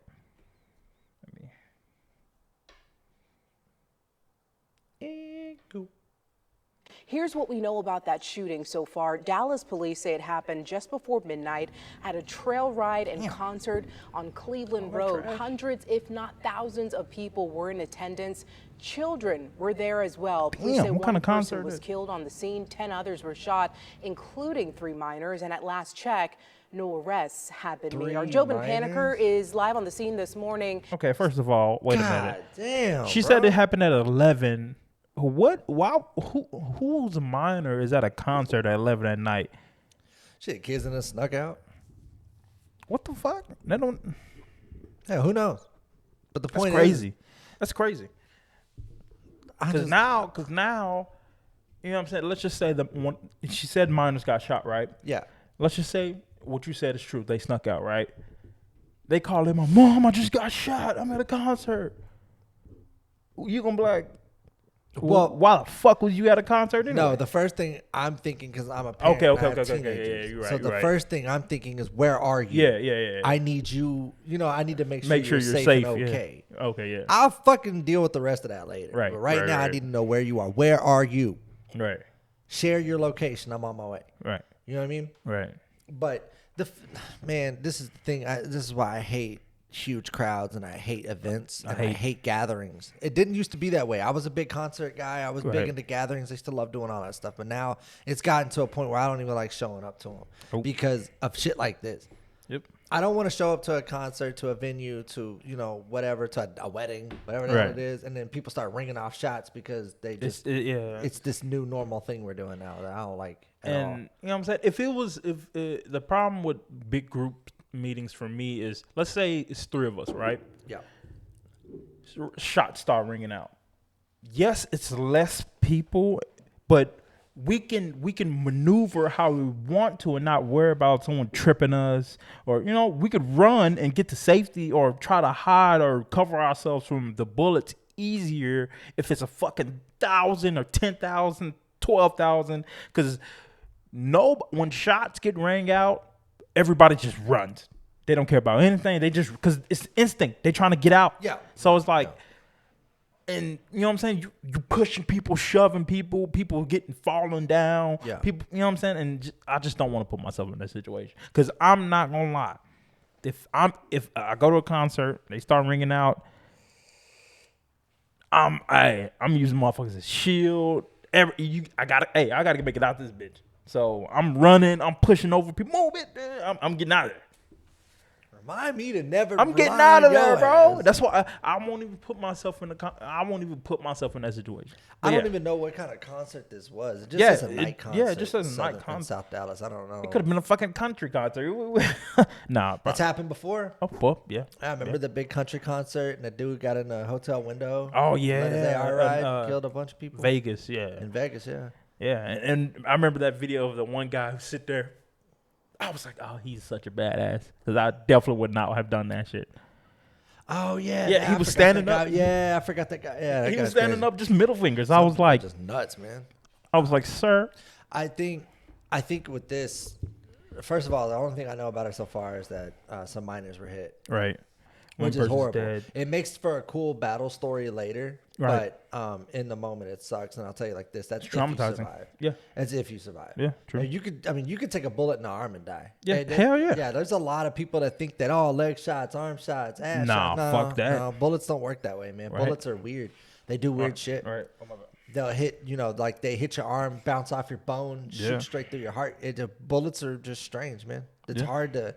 Here's what we know about that shooting so far. Dallas police say it happened just before midnight at a trail ride and concert on Cleveland Road. Hundreds, if not thousands, of people were in attendance. Children were there as well. Police say one person was killed on the scene. 10 others were shot, including 3 minors. And at last check, no arrests have been made. Our Jobin Paniker is live on the scene this morning. Okay, first of all, wait a minute. Damn. She said it happened at 11. What? Wow. Who's a minor is at a concert at 11 at night? Shit, kids in us snuck out. What the fuck? That don't. Yeah, who knows? But the point crazy. is, that's crazy. Because now, you know what I'm saying? Let's just say she said minors got shot, right? Yeah. Let's just say what you said is true. They snuck out, right? They called in, my mom, I just got shot. I'm at a concert. You gonna be like, well, why the fuck was you at a concert anyway? No, the first thing I'm thinking, because I'm a parent. Okay. Yeah, you're right. So the first thing I'm thinking is, where are you? Yeah. I need you. I need to make sure you're safe and okay. Yeah. Okay, yeah. I'll fucking deal with the rest of that later. Right. But right now, I need to know where you are. Where are you? Right. Share your location. I'm on my way. Right. You know what I mean? Right. But man, this is the thing. This is why I hate huge crowds and I hate events and I hate gatherings. It didn't used to be that way. I was a big concert guy. I was big into gatherings. I used to love doing all that stuff. But now it's gotten to a point where I don't even like showing up to them because of shit like this. Yep. I don't want to show up to a concert, to a venue, to whatever, to a wedding, whatever the hell it is, and then people start ringing off shots because they just it's this new normal thing we're doing now that I don't like at all. You know what I'm saying? If the problem with big group meetings for me is, let's say it's 3 of us, right? Yeah. Shots start ringing out. Yes, it's less people, but we can maneuver how we want to and not worry about someone tripping us, or we could run and get to safety or try to hide or cover ourselves from the bullets easier if it's a fucking 1,000 or 10,000, 12,000. Because when shots get rang out, everybody just runs. They don't care about anything. They just, because it's instinct. They're trying to get out. Yeah. So it's like, and you know what I'm saying? You pushing people, shoving people getting falling down. Yeah. People, you know what I'm saying? And I just don't want to put myself in that situation. Because I'm not going to lie. If I go to a concert, they start ringing out, I'm using motherfuckers as shield. I gotta make it out this bitch. So I'm running, I'm pushing over people. Move it, I'm getting out of there. Remind me to never. I'm getting out of remind there, your bro. ass. That's why I won't even put myself in I won't even put myself in that situation. But I don't yeah. even know what kind of concert this was. It just Yeah, says a night concert. yeah, it just says a night in concert. South Dallas. I don't know. It could have been a fucking country concert. Nah, bro. That's happened before. Oh, well, yeah. I remember the big country concert, and the dude got in a hotel window. Oh, yeah. Let his AR ride, killed a bunch of people. Vegas, yeah. In Vegas, yeah. Yeah, and I remember that video of the one guy who sit there. I was like, oh, he's such a badass. Because I definitely would not have done that shit. Oh, yeah. Yeah, he was standing up. Yeah, I forgot that guy. Yeah, that he guy's was standing crazy. up, just middle fingers. I was like, Just nuts, man. I was like, sir. I think with this, first of all, the only thing I know about it so far is that some miners were hit. Right. Which is person's horrible. dead. It makes for a cool battle story later, Right. but in the moment it sucks. And I'll tell you like this: that's It's traumatizing. If you survive. Yeah. That's if you survive. Yeah, true. You could take a bullet in the arm and die. Yeah, And hell yeah. Yeah, there's a lot of people that think that leg shots, arm shots, ass Nah, shots. No, fuck that. No, bullets don't work that way, man. Right. Bullets are weird. They do weird shit. Right. Oh, my bad. They'll hit, like they hit your arm, bounce off your bone, Yeah. shoot straight through your heart. The bullets are just strange, man. It's Yeah. hard to,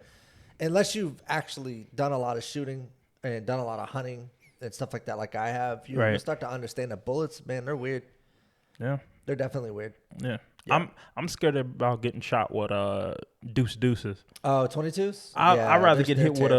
unless you've actually done a lot of shooting and done a lot of hunting and stuff like that, like I have. You'll start to understand that bullets, man, they're weird. Yeah. They're definitely weird. Yeah. Yeah. I'm scared about getting shot with deuces. Oh, 22s? I'd rather get they're hit with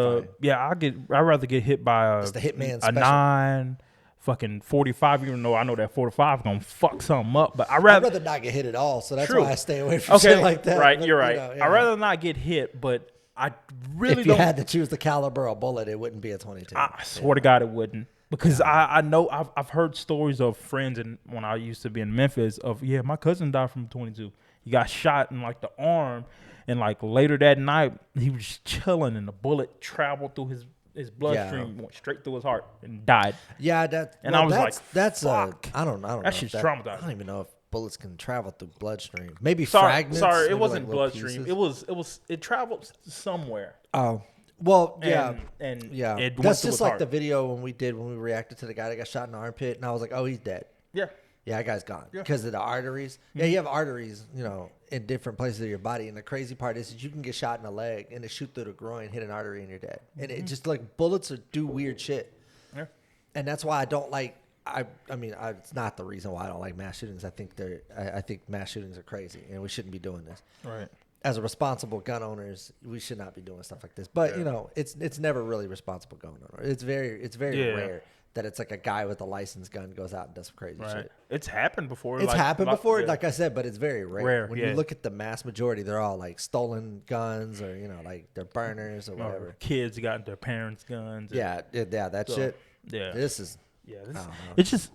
terrifying. I'd rather get hit by It's the hitman a special. 9 fucking 45, even though I know that 45 gonna fuck something up, but I'd I'd rather rather not get hit at all, so that's True. why I stay away from shit like that. Right, But, you're right. yeah. I'd rather not get hit, but I really If you don't. had to choose the caliber of bullet, it wouldn't be a 22. I swear to God, it wouldn't. Because I know I've heard stories of friends, and when I used to be in Memphis, my cousin died from 22. He got shot in like the arm, and like later that night he was just chilling, and the bullet traveled through his bloodstream, went straight through his heart, and died. Yeah, I was like, that's fuck. I don't know. That shit's traumatizing. I don't even know if bullets can travel through bloodstream. Maybe Sorry, fragments. it maybe wasn't like little bloodstream. pieces. It traveled somewhere. Oh, well, yeah, and yeah. it went That's through just his like heart. the video when we reacted to the guy that got shot in the armpit, and I was like, oh, he's dead. Yeah. Yeah, that guy's gone because of the arteries. Yeah, you have arteries, in different places of your body. And the crazy part is you can get shot in the leg and it shoot through the groin, hit an artery, and you're dead. And it just like bullets do weird shit. Yeah. And that's why I don't like. It's not the reason why I don't like mass shootings. I think mass shootings are crazy, and we shouldn't be doing this. Right. As a responsible gun owners, we should not be doing stuff like this. But it's never really responsible gun owner. It's very rare that it's like a guy with a licensed gun goes out and does some crazy shit. It's happened before. It's happened before, like I said, but it's very rare. When yeah. you look at the mass majority, they're all like stolen guns or like they're burners or whatever. Or kids got their parents' guns. That shit. Yeah. This is. Yeah. I don't know. It's just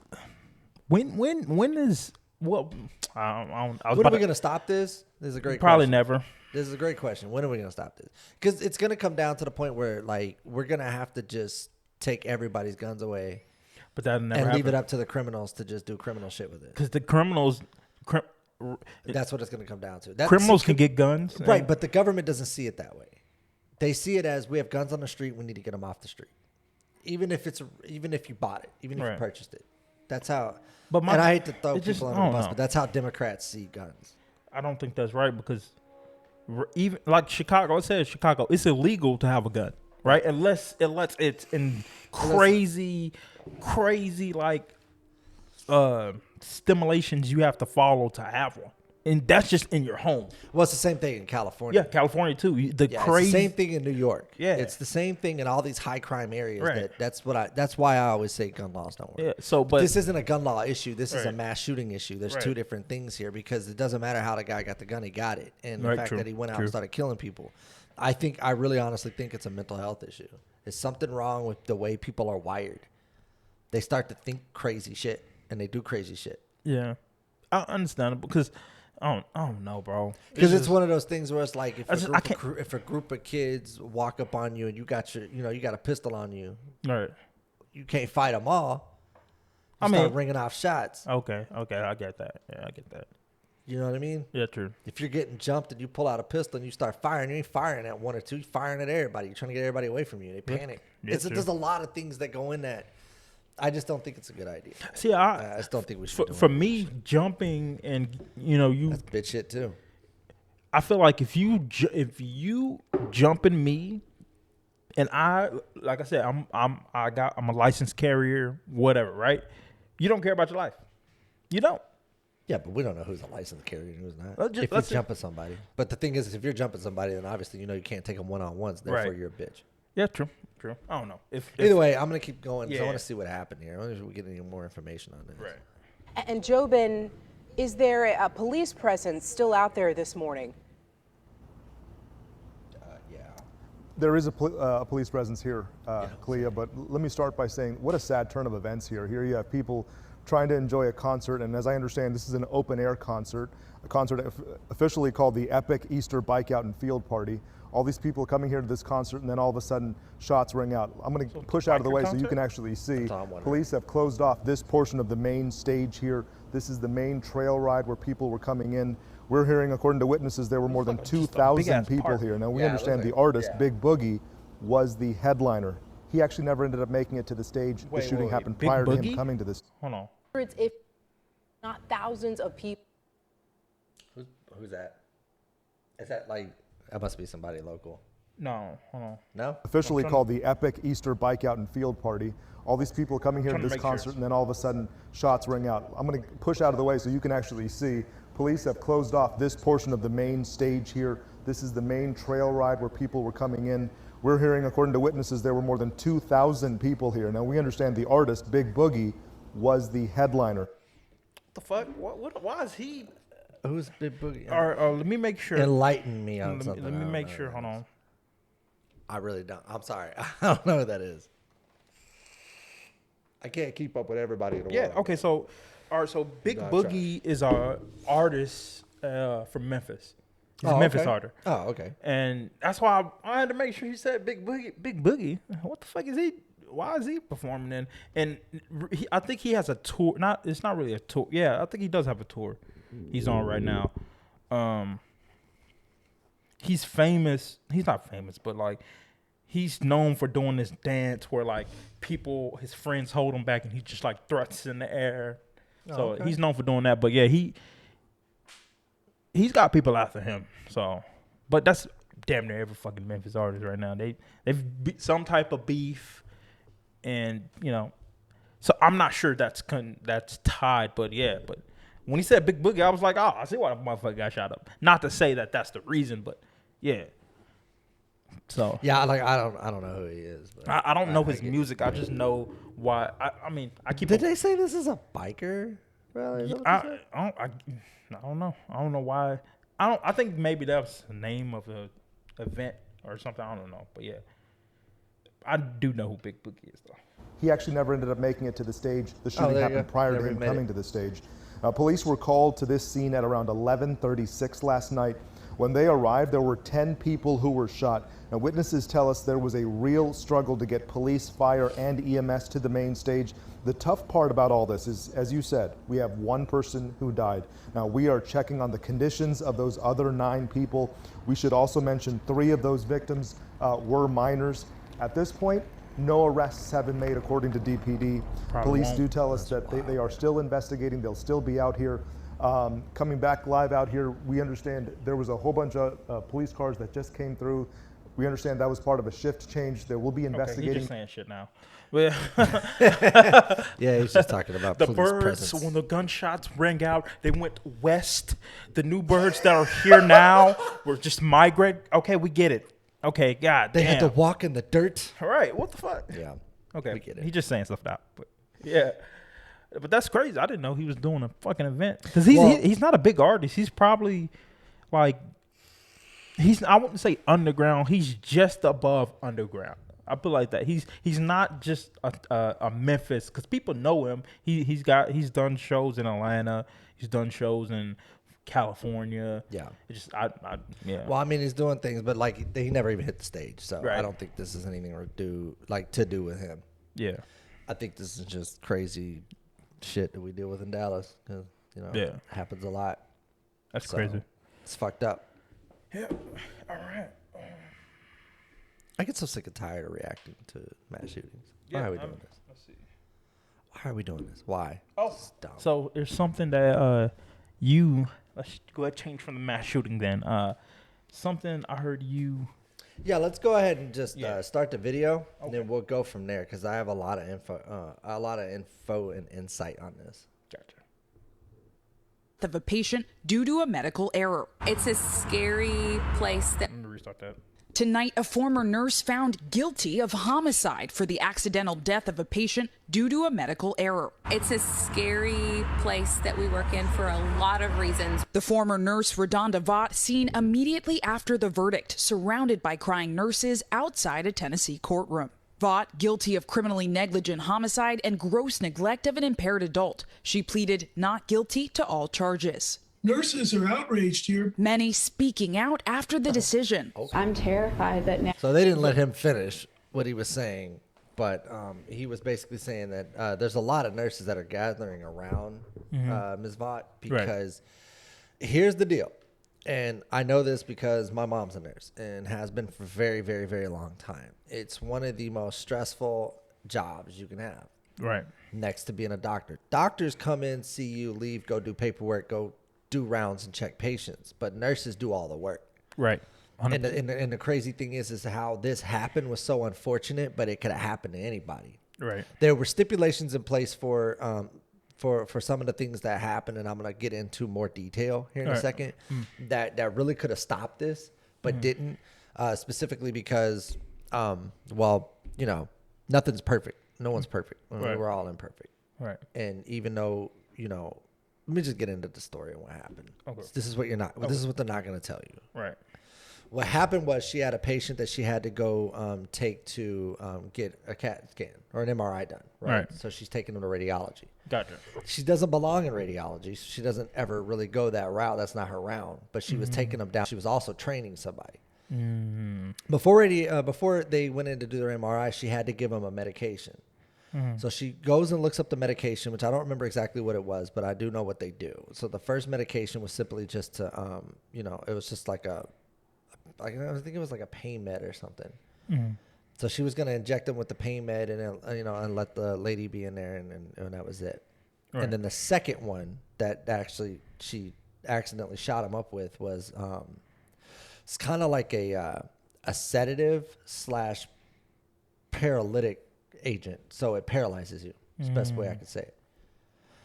when is what? I was When are we gonna stop this? This is a great. Probably question. never. This is a great question. When are we gonna stop this? Because it's gonna come down to the point where like we're gonna have to just take everybody's guns away. But that never and leave happened. it up to the criminals to just do criminal shit with it. Because the criminals, that's what it's going to come down to. Criminals can get guns, right? But the government doesn't see it that way. They see it as we have guns on the street. We need to get them off the street, even if you bought it, even if you purchased it. That's how. And I hate to throw people under the bus, but that's how Democrats see guns. I don't think that's right because even like Chicago, let's say Chicago, it's illegal to have a gun, right? Unless it's in crazy like stimulations you have to follow to have one, and that's just in your home. Well, it's the same thing in California. Yeah, California too. Crazy. It's the same thing in New York. Yeah, it's the same thing in all these high crime areas. Right. That's why I always say gun laws don't work. Yeah. So, but this isn't a gun law issue. This is a mass shooting issue. There's two different things here because it doesn't matter how the guy got the gun. He got it, and the fact that he went out and started killing people. I really honestly think it's a mental health issue. There's something wrong with the way people are wired. They start to think crazy shit, and they do crazy shit. Yeah, I understand it because I don't know, bro. Because it's one of those things where it's like if a group of kids walk up on you and you got a pistol on you, right? You can't fight them all. You start ringing off shots. Okay, I get that. Yeah, I get that. You know what I mean? Yeah, true. If you're getting jumped and you pull out a pistol and you start firing, you ain't firing at one or two. You're firing at everybody. You're trying to get everybody away from you. They panic. Yeah, there's a lot of things that go in that. I just don't think it's a good idea. See, I just don't think we should. For me, jumping and that's bitch shit too. I feel like if you jumping me and like I said, I'm a licensed carrier, whatever, right? You don't care about your life. You don't. Yeah, but we don't know who's a licensed carrier and who's not. Let's If you're jumping somebody. But the thing is, if you're jumping somebody, then obviously you can't take them one-on-ones. Therefore, you're a bitch. Yeah, true. I don't know. Either way, I'm going to keep going because I Yeah. want to see what happened here. I want to get any more information on this. Right. And Jobin, is there a police presence still out there this morning? Yeah. There is a police presence here, Clea, but let me start by saying what a sad turn of events here. Here you have people trying to enjoy a concert, and as I understand, this is an open-air concert, a concert officially called the Epic Easter Bike Out and Field Party. All these people coming here to this concert, and then all of a sudden, shots ring out. I'm going to push out of the way so you can actually see. Police have closed off this portion of the main stage here. This is the main trail ride where people were coming in. We're hearing, according to witnesses, there were more than 2,000 people here. Now, we understand the artist, Big Boogie, was the headliner. He actually never ended up making it to the stage. The shooting happened prior to him coming to this. Hold on. Hundreds, if not thousands of people. Who's that? Is that like, that must be somebody local. No, hold on. No? Officially called the Epic Easter Bike Out and Field Party. All these people coming here to this concert, and then all of a sudden, shots ring out. I'm going to push out of the way so you can actually see. Police have closed off this portion of the main stage here. This is the main trail ride where people were coming in. We're hearing, according to witnesses, there were more than 2,000 people here. Now, we understand the artist, Big Boogie, was the headliner. What the fuck? Why is he? Who's Big Boogie? Let me make sure. Enlighten me on something. Let me make sure. Hold on. I really don't. I'm sorry. I don't know who that is. I can't keep up with everybody in the world. Yeah. Okay. So, all right. So Big Boogie is our artist from Memphis. He's a Memphis artist. Oh, okay. And that's why I had to make sure he said Big Boogie. Big Boogie. What the fuck is he? Why is he performing in? And I think he has a tour. It's not really a tour. Yeah, I think he does have a tour. He's on right now. He's famous. He's not famous, but like he's known for doing this dance where like his friends hold him back and he just like thrusts in the air. So he's known for doing that. But yeah, he's got people after him. So, but that's damn near every fucking Memphis artist right now. They've some type of beef, and so I'm not sure that's tied. But yeah, but. When he said Big Boogie, I was like, oh, I see why the motherfucker got shot up. Not to say that that's the reason, but yeah. So yeah, like I don't know who he is. But I don't know his music. I just know why. I mean, I keep. Did they say this is a biker rally? I don't know. I don't know why. I think maybe that's the name of the event or something. I don't know, but yeah, I do know who Big Boogie is though. He actually never ended up making it to the stage. The shooting happened prior to him coming to the stage. Police were called to this scene at around 11:36 last night. When they arrived, there were 10 people who were shot. Now, witnesses tell us there was a real struggle to get police, fire, and EMS to the main stage. The tough part about all this is, as you said, we have one person who died. Now, we are checking on the conditions of those other 9 people. We should also mention 3 of those victims were minors. At this point, no arrests have been made according to DPD. Police do tell us that they are still investigating. They'll still be out here. Coming back live out here, we understand there was a whole bunch of police cars that just came through. We understand that was part of a shift change. There will be investigating. Okay, he's just saying shit now. Well, yeah, he's just talking about the police birds. presence. When the gunshots rang out, they went west. The new birds that are here now were just migrate. Okay, we get it. Okay, God They damn. had to walk in the dirt. All right, what the fuck? Yeah. Okay, we get it. He's just saying stuff now. But yeah, but that's crazy. I didn't know he was doing a fucking event because he's not a big artist. He's probably like I wouldn't say underground. He's just above underground. I put it like that. He's not just a Memphis because people know him. He's done shows in Atlanta. He's done shows in California. Yeah. It's just yeah. Well, I mean, he's doing things, but like he never even hit the stage, so Right. I don't think this is anything to do with him. Yeah. I think this is just crazy shit that we deal with in Dallas because it happens a lot. That's crazy. It's fucked up. Yeah. All right. I get so sick and tired of reacting to mass shootings. Why are we doing this? Let's see. Why are we doing this? Why? Oh, so there's something that let's go ahead and change from the mass shooting then. Something I heard you Yeah, let's go ahead and just start the video, and then we'll go from there because I have a lot of info and insight on this. Gotcha. Of a patient due to a medical error. It's a scary place that. I'm gonna restart that. Tonight, a former nurse found guilty of homicide for the accidental death of a patient due to a medical error. It's a scary place that we work in for a lot of reasons. The former nurse, Redonda Vaught, seen immediately after the verdict, surrounded by crying nurses outside a Tennessee courtroom. Vaught, guilty of criminally negligent homicide and gross neglect of an impaired adult. She pleaded not guilty to all charges. Nurses are outraged here. Many speaking out after the decision. I'm terrified that now. So they didn't let him finish what he was saying, but he was basically saying that there's a lot of nurses that are gathering around Ms. Vaught because here's the deal. And I know this because my mom's a nurse and has been for a very, very, very long time. It's one of the most stressful jobs you can have. Right. Next to being a doctor. Doctors come in, see you, leave, go do paperwork, go do rounds and check patients. But nurses do all the work. Right. And the crazy thing is how this happened was so unfortunate, but it could have happened to anybody. Right. There were stipulations in place for some of the things that happened, and I'm going to get into more detail here in a second, that really could have stopped this, but didn't, specifically because, nothing's perfect. No one's perfect. We're all imperfect. Right. And even though, let me just get into the story and what happened. Okay. This is what this is what they're not going to tell you. Right. What happened was she had a patient that she had to go take to get a CAT scan or an MRI done. Right. So she's taking them to radiology. Gotcha. She doesn't belong in radiology. So she doesn't ever really go that route. That's not her round. But she was taking them down. She was also training somebody. Before they went in to do their MRI, she had to give them a medication. So she goes and looks up the medication, which I don't remember exactly what it was, but I do know what they do. So the first medication was simply just to, it was just like I think it was like a pain med or something. So she was going to inject them with the pain med and and let the lady be in there, and that was it. Right. And then the second one that actually she accidentally shot him up with was it's kind of like a sedative / paralytic agent. So it paralyzes you. It's the best way I could say it.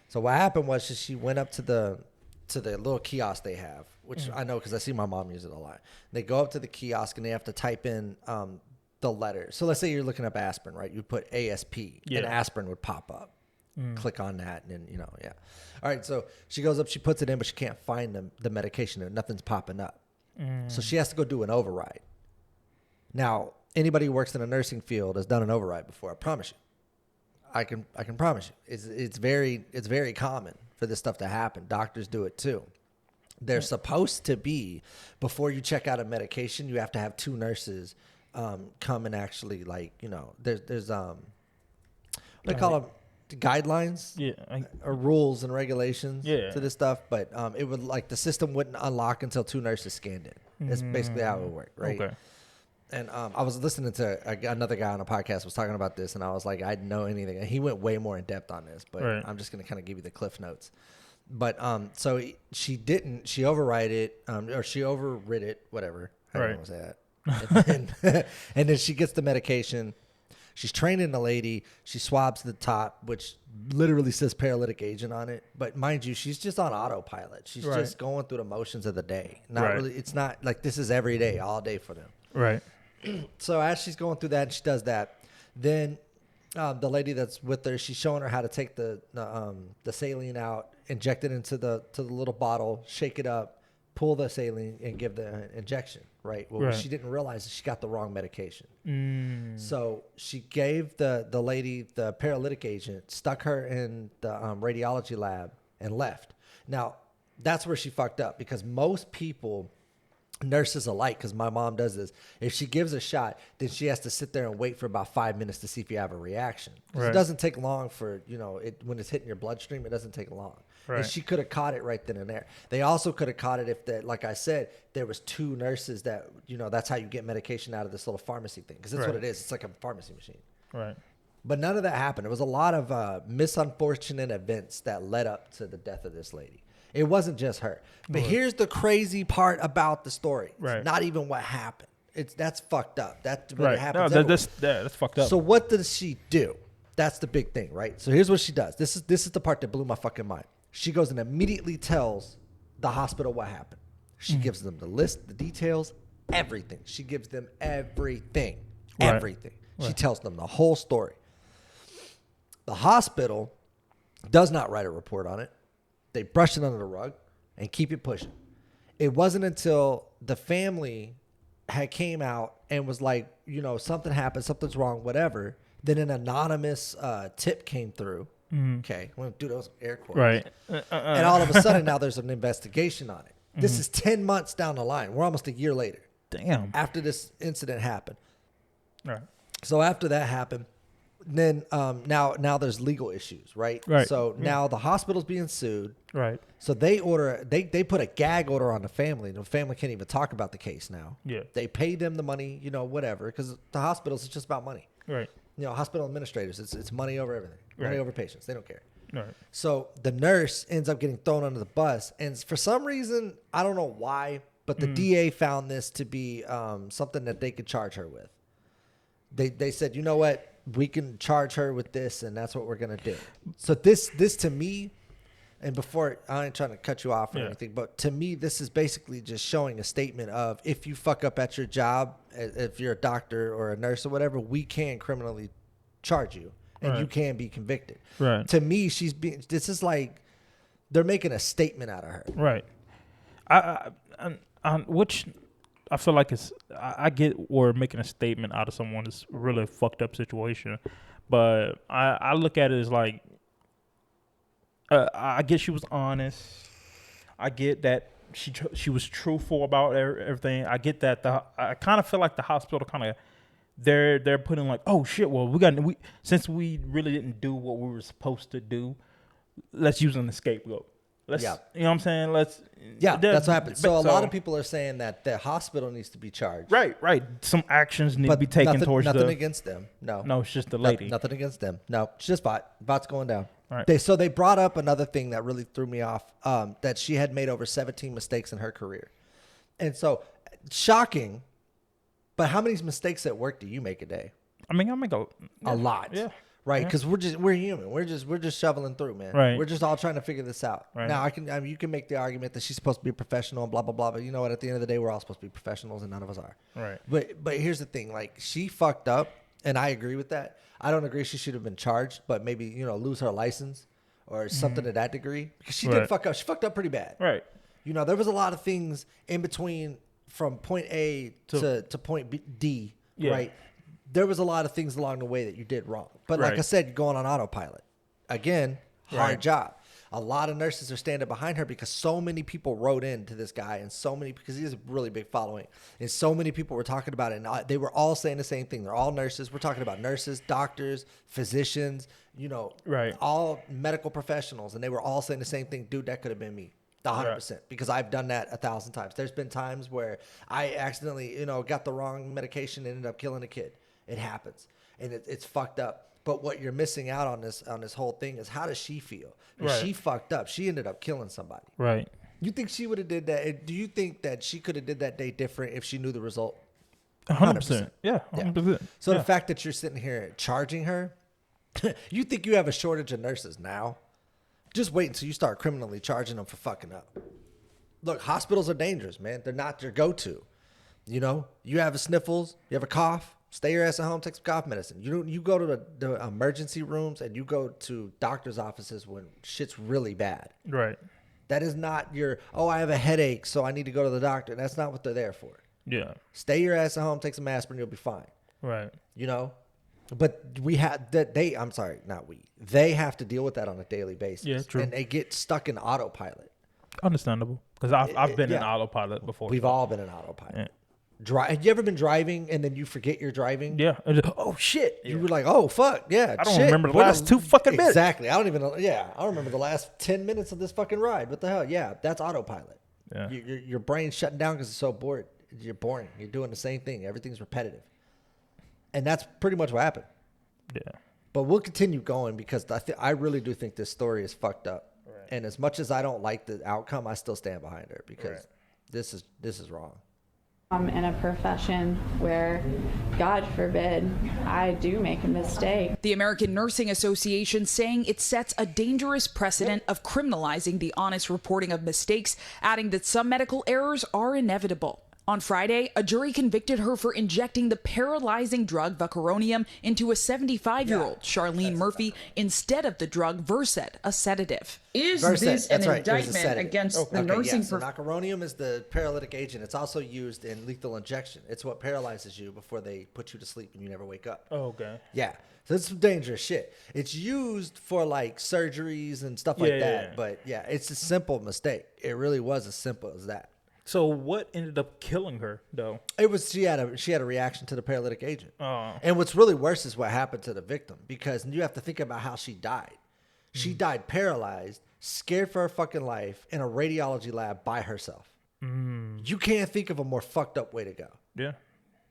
So what happened was she went up to the little kiosk they have, which I know because I see my mom use it a lot. They go up to the kiosk and they have to type in the letter. So let's say you're looking up aspirin, right? You put ASP and aspirin would pop up. Click on that and then, All right, so she goes up, she puts it in, but she can't find the medication and nothing's popping up. So she has to go do an override. Now, anybody who works in a nursing field has done an override before, I promise you. I can promise you. It's very common for this stuff to happen. Doctors do it too. They're supposed to be, before you check out a medication, you have to have 2 nurses come and actually there's what do they call them? Guidelines or rules and regulations to this stuff, but it would the system wouldn't unlock until 2 nurses scanned it. That's basically how it would work, right? Okay. And I was listening to another guy on a podcast was talking about this, and I was like, I didn't know anything. And he went way more in depth on this, but I'm just going to kind of give you the cliff notes. But so she didn't. She override it, or she overrid it, whatever. I don't want to say that. And then she gets the medication. She's training the lady. She swabs the top, which literally says paralytic agent on it. But mind you, she's just on autopilot. She's just going through the motions of the day. Not really. It's not like this is every day, all day for them. Right. So as she's going through that, and she does that, then the lady that's with her, she's showing her how to take the saline out, inject it into the little bottle, shake it up, pull the saline, and give the injection. Right. Well, what she didn't realize is she got the wrong medication. So she gave the lady the paralytic agent, stuck her in the radiology lab, and left. Now that's where she fucked up, because most people, nurses alike, because my mom does this, if she gives a shot, then she has to sit there and wait for about 5 minutes to see if you have a reaction. It doesn't take long for, when it's hitting your bloodstream, it doesn't take long. And she could have caught it right then and there. They also could have caught it if, like I said, there was 2 nurses that, that's how you get medication out of this little pharmacy thing, because that's what it is. It's like a pharmacy machine. Right. But none of that happened. It was a lot of misunfortunate events that led up to the death of this lady. It wasn't just her. But here's the crazy part about the story. It's not even what happened. that's fucked up. That's what Right. happens. No, that's fucked up. So what does she do? That's the big thing, right? So here's what she does. This is the part that blew my fucking mind. She goes and immediately tells the hospital what happened. She gives them the list, the details, everything. She gives them everything. Right. Everything. She tells them the whole story. The hospital does not write a report on it. They brush it under the rug and keep it pushing. It wasn't until the family had came out and was like, something happened, something's wrong, whatever. Then an anonymous tip came through. Okay, I'm going to do those air quotes. Right. And all of a sudden now there's an investigation on it. This is 10 months down the line. We're almost a year later. Damn. After this incident happened. Right. So after that happened, then now there's legal issues, right? Right. So now the hospital's being sued. Right. So they put a gag order on the family. The family can't even talk about the case now. Yeah. They paid them the money, whatever, because the hospitals, it's just about money. Right. Hospital administrators, it's money over everything. Money Right. over patients. They don't care. Right. So the nurse ends up getting thrown under the bus. And for some reason, I don't know why, but the DA found this to be something that they could charge her with. They said, you know what? We can charge her with this, and that's what we're going to do. So this to me, and before, I ain't trying to cut you off or anything, but to me, this is basically just showing a statement of, if you fuck up at your job, if you're a doctor or a nurse or whatever, we can criminally charge you, and you can be convicted. Right. To me, this is like, they're making a statement out of her. Right. Which I feel like I get we're making a statement out of someone that's really fucked up situation, but I look at it as like, I get she was honest. I get that she was truthful about everything. I get that I kind of feel like the hospital kind of they're putting like, oh shit, well since we really didn't do what we were supposed to do, let's use an scapegoat. You know what I'm saying? That's what happened. So a lot of people are saying that the hospital needs to be charged. Right. Some actions need to be taken towards nothing against them. No, it's just the lady. Nothing against them. No, it's just Bot's going down. Right. They brought up another thing that really threw me off, that she had made over 17 mistakes in her career. And so, shocking, but how many mistakes at work do you make a day? I mean, I make a lot. Yeah. Right, because we're human. We're just shoveling through, man. Right. We're just all trying to figure this out. Right. Now, you can make the argument that she's supposed to be a professional and blah blah blah, but you know what? At the end of the day, we're all supposed to be professionals, and none of us are. Right. But here's the thing: like, she fucked up, and I agree with that. I don't agree she should have been charged, but maybe lose her license or something to that degree, because she did fuck up. She fucked up pretty bad. Right. There was a lot of things in between from point A to point D. Yeah. Right. There was a lot of things along the way that you did wrong. But like Right. I said, you're going on autopilot. Again, hard Right. job. A lot of nurses are standing behind her because so many people wrote into this guy, and because he has a really big following, and so many people were talking about it, and they were all saying the same thing. They're all nurses. We're talking about nurses, doctors, physicians, Right. all medical professionals, and they were all saying the same thing. Dude, that could have been me. 100%, because I've done that 1,000 times. There's been times where I accidentally, got the wrong medication and ended up killing a kid. It happens, and it's fucked up. But what you're missing out on this whole thing is, how does she feel? Right. She fucked up. She ended up killing somebody. Right. You think she would have did that? Do you think that she could have did that day different if she knew the result? 100%. Yeah. 100%. So the fact that you're sitting here charging her, you think you have a shortage of nurses now? Just wait until you start criminally charging them for fucking up. Look, hospitals are dangerous, man. They're not your go-to. You have a sniffles, you have a cough, stay your ass at home, take some cough medicine. You go to the emergency rooms, and you go to doctor's offices when shit's really bad. Right. That is not I have a headache, so I need to go to the doctor. That's not what they're there for. Yeah. Stay your ass at home, take some aspirin, you'll be fine. Right. But we have that they have to deal with that on a daily basis. Yeah, true. And they get stuck in autopilot. Understandable. Because I've been in autopilot before. We've all been in autopilot. Yeah. Have you ever been driving and then you forget you're driving? Yeah. Oh shit! You were like, oh fuck, yeah. I don't remember the last 2 fucking minutes. Exactly. I don't even know. Yeah, I don't remember the last 10 minutes of this fucking ride. What the hell? Yeah, that's autopilot. Yeah. Your brain's shutting down because it's so bored. You're boring. You're doing the same thing. Everything's repetitive, and that's pretty much what happened. Yeah. But we'll continue going because I really do think this story is fucked up. Right. And as much as I don't like the outcome, I still stand behind her because this is wrong. I'm in a profession where, God forbid, I do make a mistake. The American Nursing Association saying it sets a dangerous precedent of criminalizing the honest reporting of mistakes, adding that some medical errors are inevitable. On Friday, a jury convicted her for injecting the paralyzing drug Vacuronium into a 75-year-old, Charlene Murphy, instead of the drug Versed, a sedative. Is this an indictment against the nursing profession? Vacuronium is the paralytic agent. It's also used in lethal injection. It's what paralyzes you before they put you to sleep and you never wake up. Oh, okay. Yeah. So it's some dangerous shit. It's used for like surgeries and stuff like that. Yeah. But yeah, it's a simple mistake. It really was as simple as that. So what ended up killing her, though? It was she had a reaction to the paralytic agent. Oh. And what's really worse is what happened to the victim, because you have to think about how she died. She died paralyzed, scared for her fucking life, in a radiology lab by herself. You can't think of a more fucked up way to go. Yeah.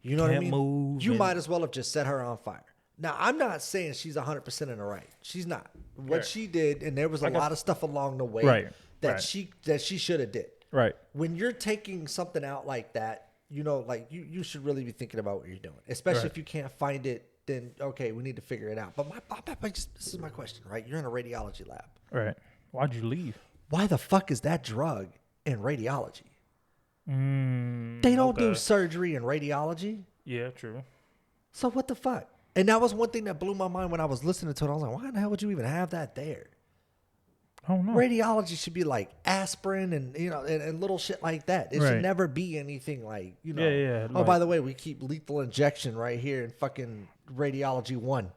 You know what I Can't mean? move You and- might as well have just set her on fire. Now, I'm not saying she's 100% in the right. She's not. What Right. she did, and there was a lot of stuff along the way Right. that Right. she should have did. Right. When you're taking something out like that, you know, like you should really be thinking about what you're doing. Especially Right. if you can't find it, then okay, we need to figure it out. But this is my question, right? You're in a radiology lab. Right. Why'd you leave? Why the fuck is that drug in radiology? They don't do surgery in radiology. Yeah, true. So what the fuck? And that was one thing that blew my mind when I was listening to it. I was like, why the hell would you even have that there? I don't know. Radiology should be like aspirin and, you know, and little shit like that. It Right. should never be anything like, you know. Yeah, Oh, by the way, we keep lethal injection right here in fucking radiology 1.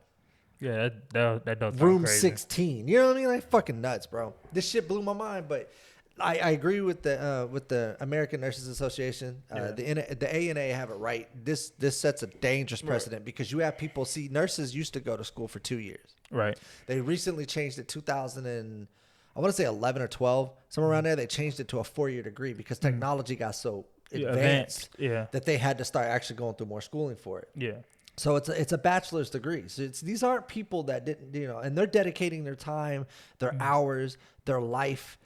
Yeah, that does sound Room crazy. 16. You know what I mean? Like fucking nuts, bro. This shit blew my mind, but I agree with the American Nurses Association. The ANA have it right. This sets a dangerous precedent because you have people see nurses used to go to school for 2 years. Right. They recently changed it 2000 and I want to say 11 or 12, somewhere around there. They changed it to a 4-year degree because technology got so advanced that they had to start actually going through more schooling for it. Yeah. So it's a bachelor's degree. So these aren't people that didn't, you know, and they're dedicating their time, their hours, their life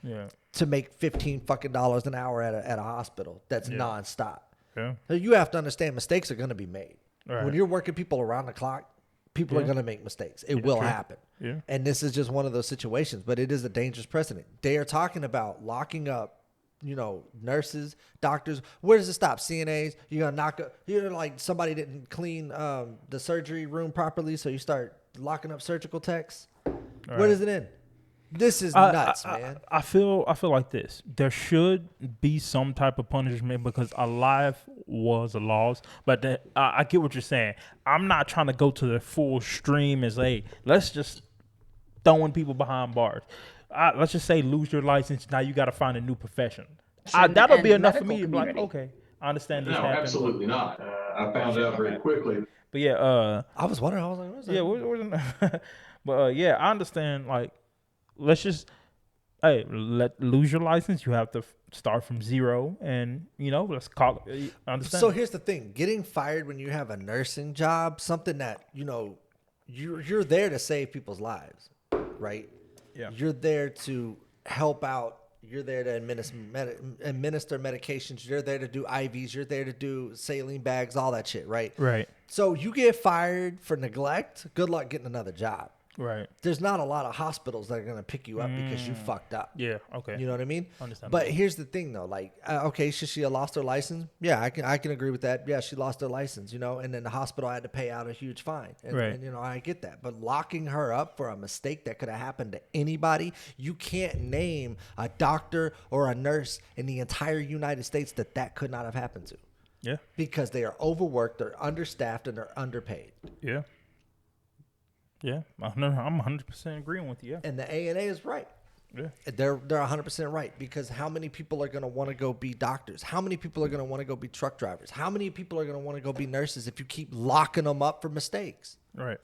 to make $15 fucking an hour at a hospital that's nonstop. Yeah. So you have to understand mistakes are going to be made. Right. When you're working people around the clock, people are going to make mistakes. It will happen. Yeah. And this is just one of those situations, but it is a dangerous precedent. They are talking about locking up, you know, nurses, doctors. Where does it stop? CNAs? You're going to knock up, you're like somebody didn't clean the surgery room properly, so you start locking up surgical techs. Where does it end? This is nuts, man. I feel like this. There should be some type of punishment because a life was a loss. But I get what you're saying. I'm not trying to go to the full stream and say, let's just throwing people behind bars. Let's just say lose your license. Now you got to find a new profession. That'll be enough for me to be like, okay, I understand this happened. No, absolutely not. I found out very quickly. But yeah, I was wondering. I was like, what's that? Yeah, but yeah, I understand. Like, let's just, lose your license. You have to start from zero, and you know, let's call it. Understand? So here's the thing: getting fired when you have a nursing job, something that you know, you're there to save people's lives, right? Yeah. You're there to help out. You're there to administer medications. You're there to do IVs. You're there to do saline bags, all that shit, right? Right. So you get fired for neglect. Good luck getting another job. Right. There's not a lot of hospitals that are going to pick you up because you fucked up. Yeah. Okay. You know what I mean? Understand. But here's the thing, though. Like, okay, should she have lost her license? Yeah, I can agree with that. Yeah, she lost her license, you know, and then the hospital had to pay out a huge fine. And, Right. and you know, I get that. But locking her up for a mistake that could have happened to anybody, you can't name a doctor or a nurse in the entire United States that could not have happened to. Yeah. Because they are overworked, they're understaffed, and they're underpaid. Yeah. Yeah, I'm 100% agreeing with you. Yeah. And the ANA is right. Yeah. They're 100% right, because how many people are going to want to go be doctors? How many people are going to want to go be truck drivers? How many people are going to want to go be nurses if you keep locking them up for mistakes? Right.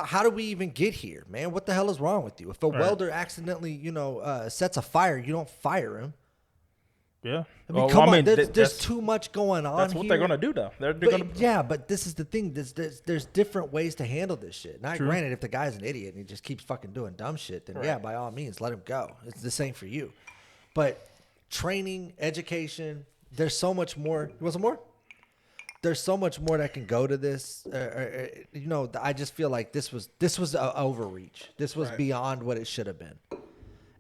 How do we even get here, man? What the hell is wrong with you? If a welder accidentally, you know, sets a fire, you don't fire him. Yeah. I mean, come on. There's too much going on. That's what they're gonna do, though. They're gonna. Yeah, but this is the thing. There's different ways to handle this shit. Now, True. granted, if the guy's an idiot and he just keeps fucking doing dumb shit, then yeah, by all means, let him go. It's the same for you. But training, education, there's so much more. You want some more? There's so much more that can go to this. You know, I just feel like this was an overreach. This was beyond what it should have been.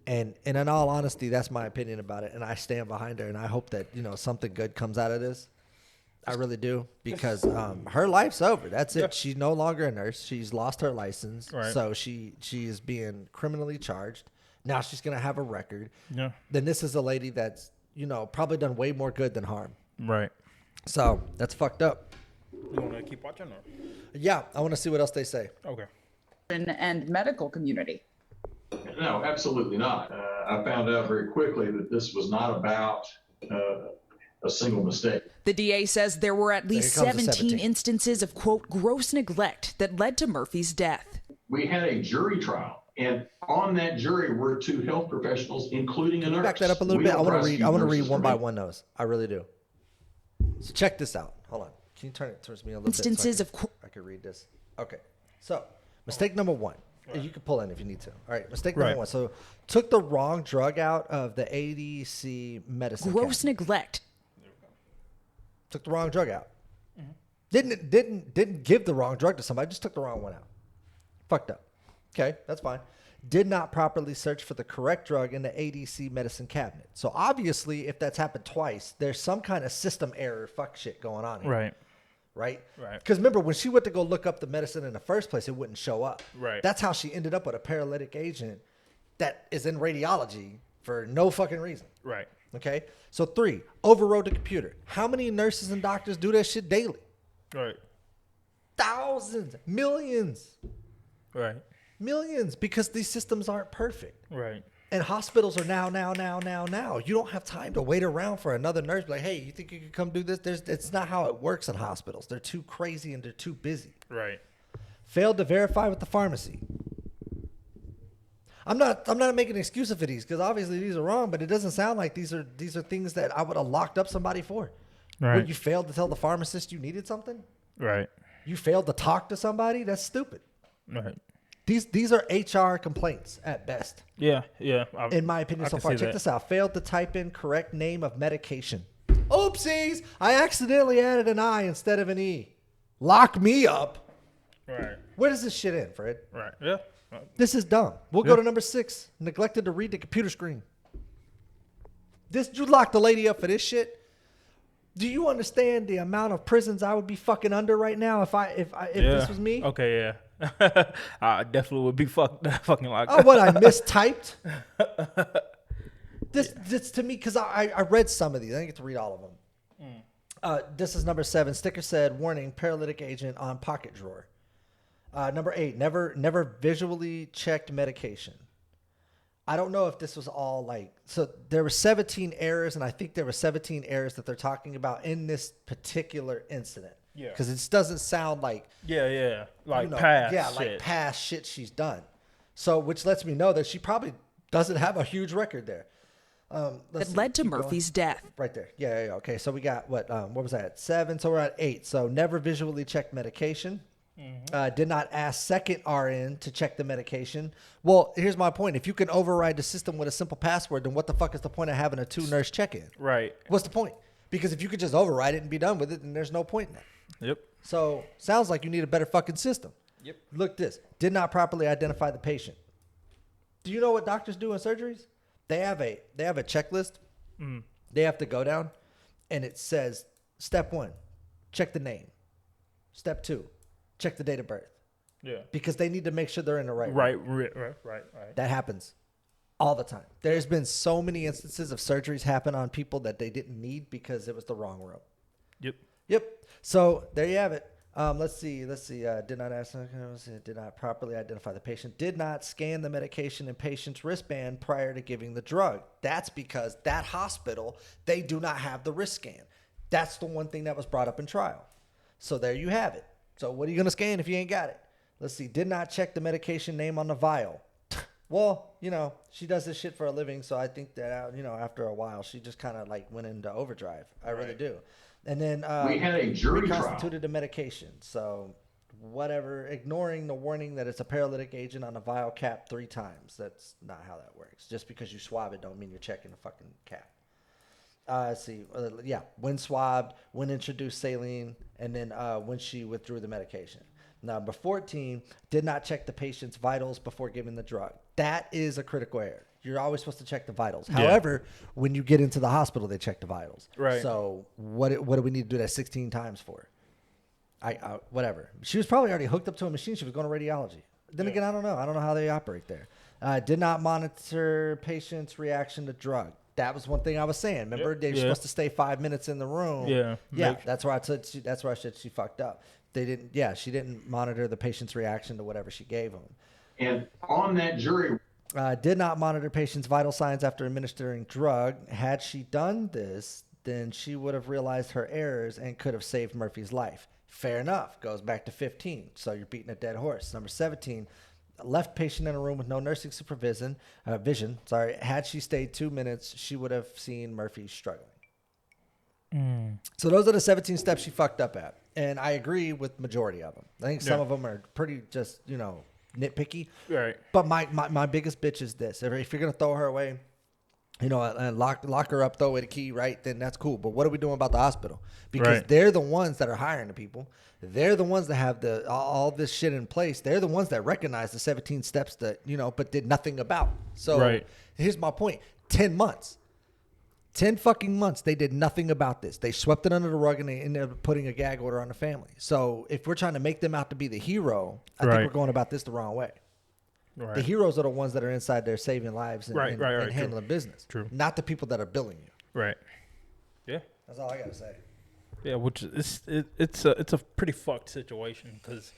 And in all honesty, that's my opinion about it. And I stand behind her. And I hope that, you know, something good comes out of this. I really do. Because her life's over. That's it. She's no longer a nurse. She's lost her license. Right. So she is being criminally charged. Now she's going to have a record. Yeah. Then this is a lady that's, you know, probably done way more good than harm. Right. So that's fucked up. You want to keep watching? Or? Yeah, I want to see what else they say. Okay. And medical community. No, absolutely not. I found out very quickly that this was not about a single mistake. The DA says there were at least 17 instances of, quote, gross neglect that led to Murphy's death. We had a jury trial, and on that jury were 2 health professionals, including a nurse. Back that up a little bit. I want to read one by one those. I really do. So check this out. Hold on. Can you turn it towards me a little instances bit? So I can read this. Okay. So mistake number 1. You can pull in if you need to. All right. Mistake number 1. So took the wrong drug out of the ADC medicine. Gross neglect. Took the wrong drug out. Didn't give the wrong drug to somebody. Just took the wrong one out. Fucked up. Okay. That's fine. Did not properly search for the correct drug in the ADC medicine cabinet. So obviously, if that's happened twice, there's some kind of system error fuck shit going on here. Right? Because remember, when she went to go look up the medicine in the first place, it wouldn't show up. Right. That's how she ended up with a paralytic agent that is in radiology for no fucking reason. Right. Okay? So 3, overrode the computer. How many nurses and doctors do that shit daily? Right. Thousands, millions. Right. Millions, because these systems aren't perfect. Right. And hospitals are now. You don't have time to wait around for another nurse. Like, hey, you think you could come do this? It's not how it works in hospitals. They're too crazy and they're too busy. Right. Failed to verify with the pharmacy. I'm not making excuses for these because obviously these are wrong, but it doesn't sound like these are things that I would have locked up somebody for. Right. Where you failed to tell the pharmacist you needed something. Right. You failed to talk to somebody. That's stupid. Right. These are HR complaints at best. Yeah. In my opinion so far. Check this out. Failed to type in correct name of medication. Oopsies! I accidentally added an I instead of an E. Lock me up. Right. Where does this shit end, Fred? Right. Yeah. This is dumb. We'll go to number 6. Neglected to read the computer screen. You locked the lady up for this shit? Do you understand the amount of prisons I would be fucking under right now if this was me? Okay, yeah. I definitely would be fucking locked up. Oh, what? I mistyped? This to me, because I read some of these. I didn't get to read all of them. This is number 7. Sticker said, warning, paralytic agent on pocket drawer. Number 8, never visually checked medication. I don't know if this was all so there were 17 errors, and I think there were 17 errors that they're talking about in this particular incident. Yeah. Because it doesn't sound like. Yeah. Like past shit. Yeah, like past shit she's done. So, which lets me know that she probably doesn't have a huge record there. That led to Murphy's death. Right there. Yeah. Okay. So we got what was that? 7. So we're at 8. So never visually checked medication. Mm-hmm. Did not ask second RN to check the medication. Well, here's my point. If you can override the system with a simple password, then what the fuck is the point of having a 2-nurse check-in? Right. What's the point? Because if you could just override it and be done with it, then there's no point in that. Yep. So sounds like you need a better fucking system. Yep. Look this. Did not properly identify the patient. Do you know what doctors do in surgeries? They have a checklist. Mm. They have to go down, and it says, step 1, check the name. Step 2, check the date of birth. Yeah. Because they need to make sure they're in the right room. Right. That happens all the time. There's been so many instances of surgeries happen on people that they didn't need because it was the wrong room. Yep. So there you have it. Let's see. Did not ask. Did not properly identify the patient. Did not scan the medication in patient's wristband prior to giving the drug. That's because that hospital, they do not have the wrist scan. That's the one thing that was brought up in trial. So there you have it. So what are you going to scan if you ain't got it? Let's see. Did not check the medication name on the vial. Well, she does this shit for a living. So I think that, after a while, she just kind of went into overdrive. I really do. And then we had a jury reconstituted the medication. So whatever, ignoring the warning that it's a paralytic agent on a vial cap 3 times. That's not how that works. Just because you swab it don't mean you're checking the fucking cap. Let's see. When swabbed, when introduced saline, and then when she withdrew the medication. Number 14, did not check the patient's vitals before giving the drug. That is a critical error. You're always supposed to check the vitals. Yeah. However, when you get into the hospital, they check the vitals. Right. So what do we need to do that 16 times for? Whatever. She was probably already hooked up to a machine. She was going to radiology. Then again, I don't know. I don't know how they operate there. Did not monitor patient's reaction to drug. That was one thing I was saying. Remember, they're supposed to stay 5 minutes in the room. Yeah. That's where I said she fucked up. They didn't. Yeah, she didn't monitor the patient's reaction to whatever she gave him. And on that jury, did not monitor patient's vital signs after administering drug. Had she done this, then she would have realized her errors and could have saved Murphy's life. Fair enough. Goes back to 15. So you're beating a dead horse. Number 17. Left patient in a room with no nursing supervision. Had she stayed 2 minutes, she would have seen Murphy struggling. So those are the 17 steps she fucked up at. And I agree with majority of them. I think some of them are pretty just, nitpicky. Right. But my biggest bitch is this. If you're going to throw her away, and lock her up, throw away the key, right, then that's cool. But what are we doing about the hospital? Because they're the ones that are hiring the people. They're the ones that have all this shit in place. They're the ones that recognize the 17 steps that, but did nothing about. So here's my point. 10 months. 10 fucking months, they did nothing about this. They swept it under the rug and they ended up putting a gag order on the family. So if we're trying to make them out to be the hero, I think we're going about this the wrong way. Right. The heroes are the ones that are inside there saving lives and handling business. True. Not the people that are billing you. Right. Yeah. That's all I got to say. Yeah, which it's a pretty fucked situation because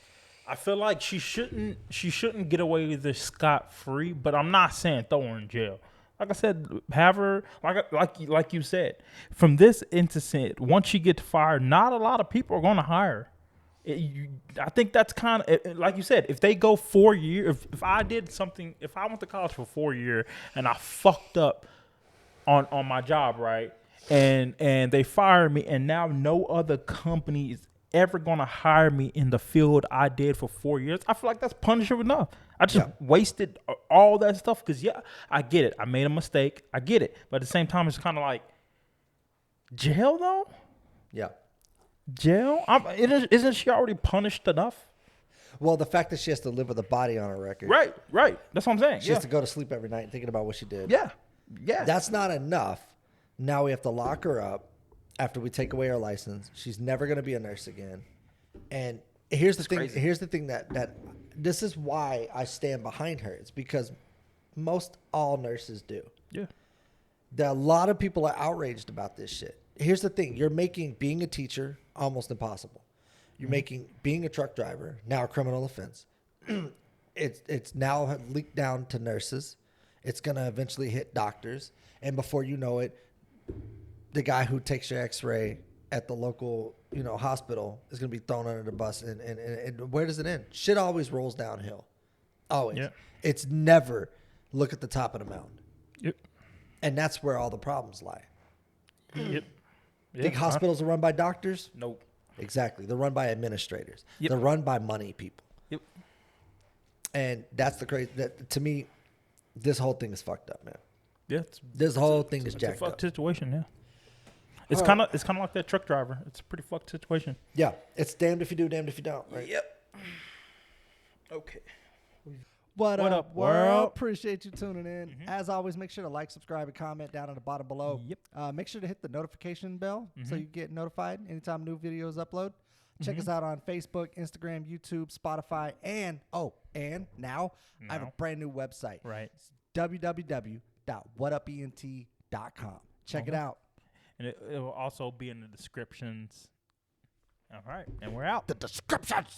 I feel like she shouldn't get away with this scot-free, but I'm not saying throw her in jail. Like I said, have her like you said. From this incident, once she gets fired, not a lot of people are going to hire her. I think that's kind of like you said. If they go 4 years, if I did something, if I went to college for 4 years and I fucked up on my job, right, and they fired me, and now no other company is ever going to hire me in the field I did for 4 years, I feel like that's punishable enough. I just wasted all that stuff because, I get it. I made a mistake. I get it. But at the same time, it's kind of like, jail, though? Yeah. Jail? Isn't she already punished enough? Well, the fact that she has to live with a body on her record. Right. That's what I'm saying. She has to go to sleep every night thinking about what she did. Yeah. That's not enough. Now we have to lock her up after we take away her license. She's never going to be a nurse again. And here's the thing. Crazy. Here's the thing that this is why I stand behind her. It's because most all nurses do. Yeah. A lot of people are outraged about this shit. Here's the thing. You're making being a teacher almost impossible. You're making being a truck driver now a criminal offense. It's now leaked down to nurses. It's going to eventually hit doctors. And before you know it, the guy who takes your x-ray at the local, hospital is going to be thrown under the bus. And where does it end? Shit always rolls downhill. Always. Yeah. It's never look at the top of the mountain. Yep. And that's where all the problems lie. Yep. Think hospitals are run by doctors? Nope. Exactly. They're run by administrators. Yep. They're run by money people. Yep. And that's the crazy. To me, this whole thing is fucked up, man. Yeah. This whole thing is jacked up. It's a fucked situation, yeah. It's kind of like that truck driver. It's a pretty fucked situation. Yeah. It's damned if you do, damned if you don't, right? Yep. Okay. What up, world? Appreciate you tuning in. As always, make sure to like, subscribe, and comment down at the bottom below. Yep. Make sure to hit the notification bell so you get notified anytime new videos upload. Check us out on Facebook, Instagram, YouTube, Spotify, and now I have a brand new website. Right. It's www.whatupent.com. Check it out. And it will also be in the descriptions. All right. And we're out. The descriptions.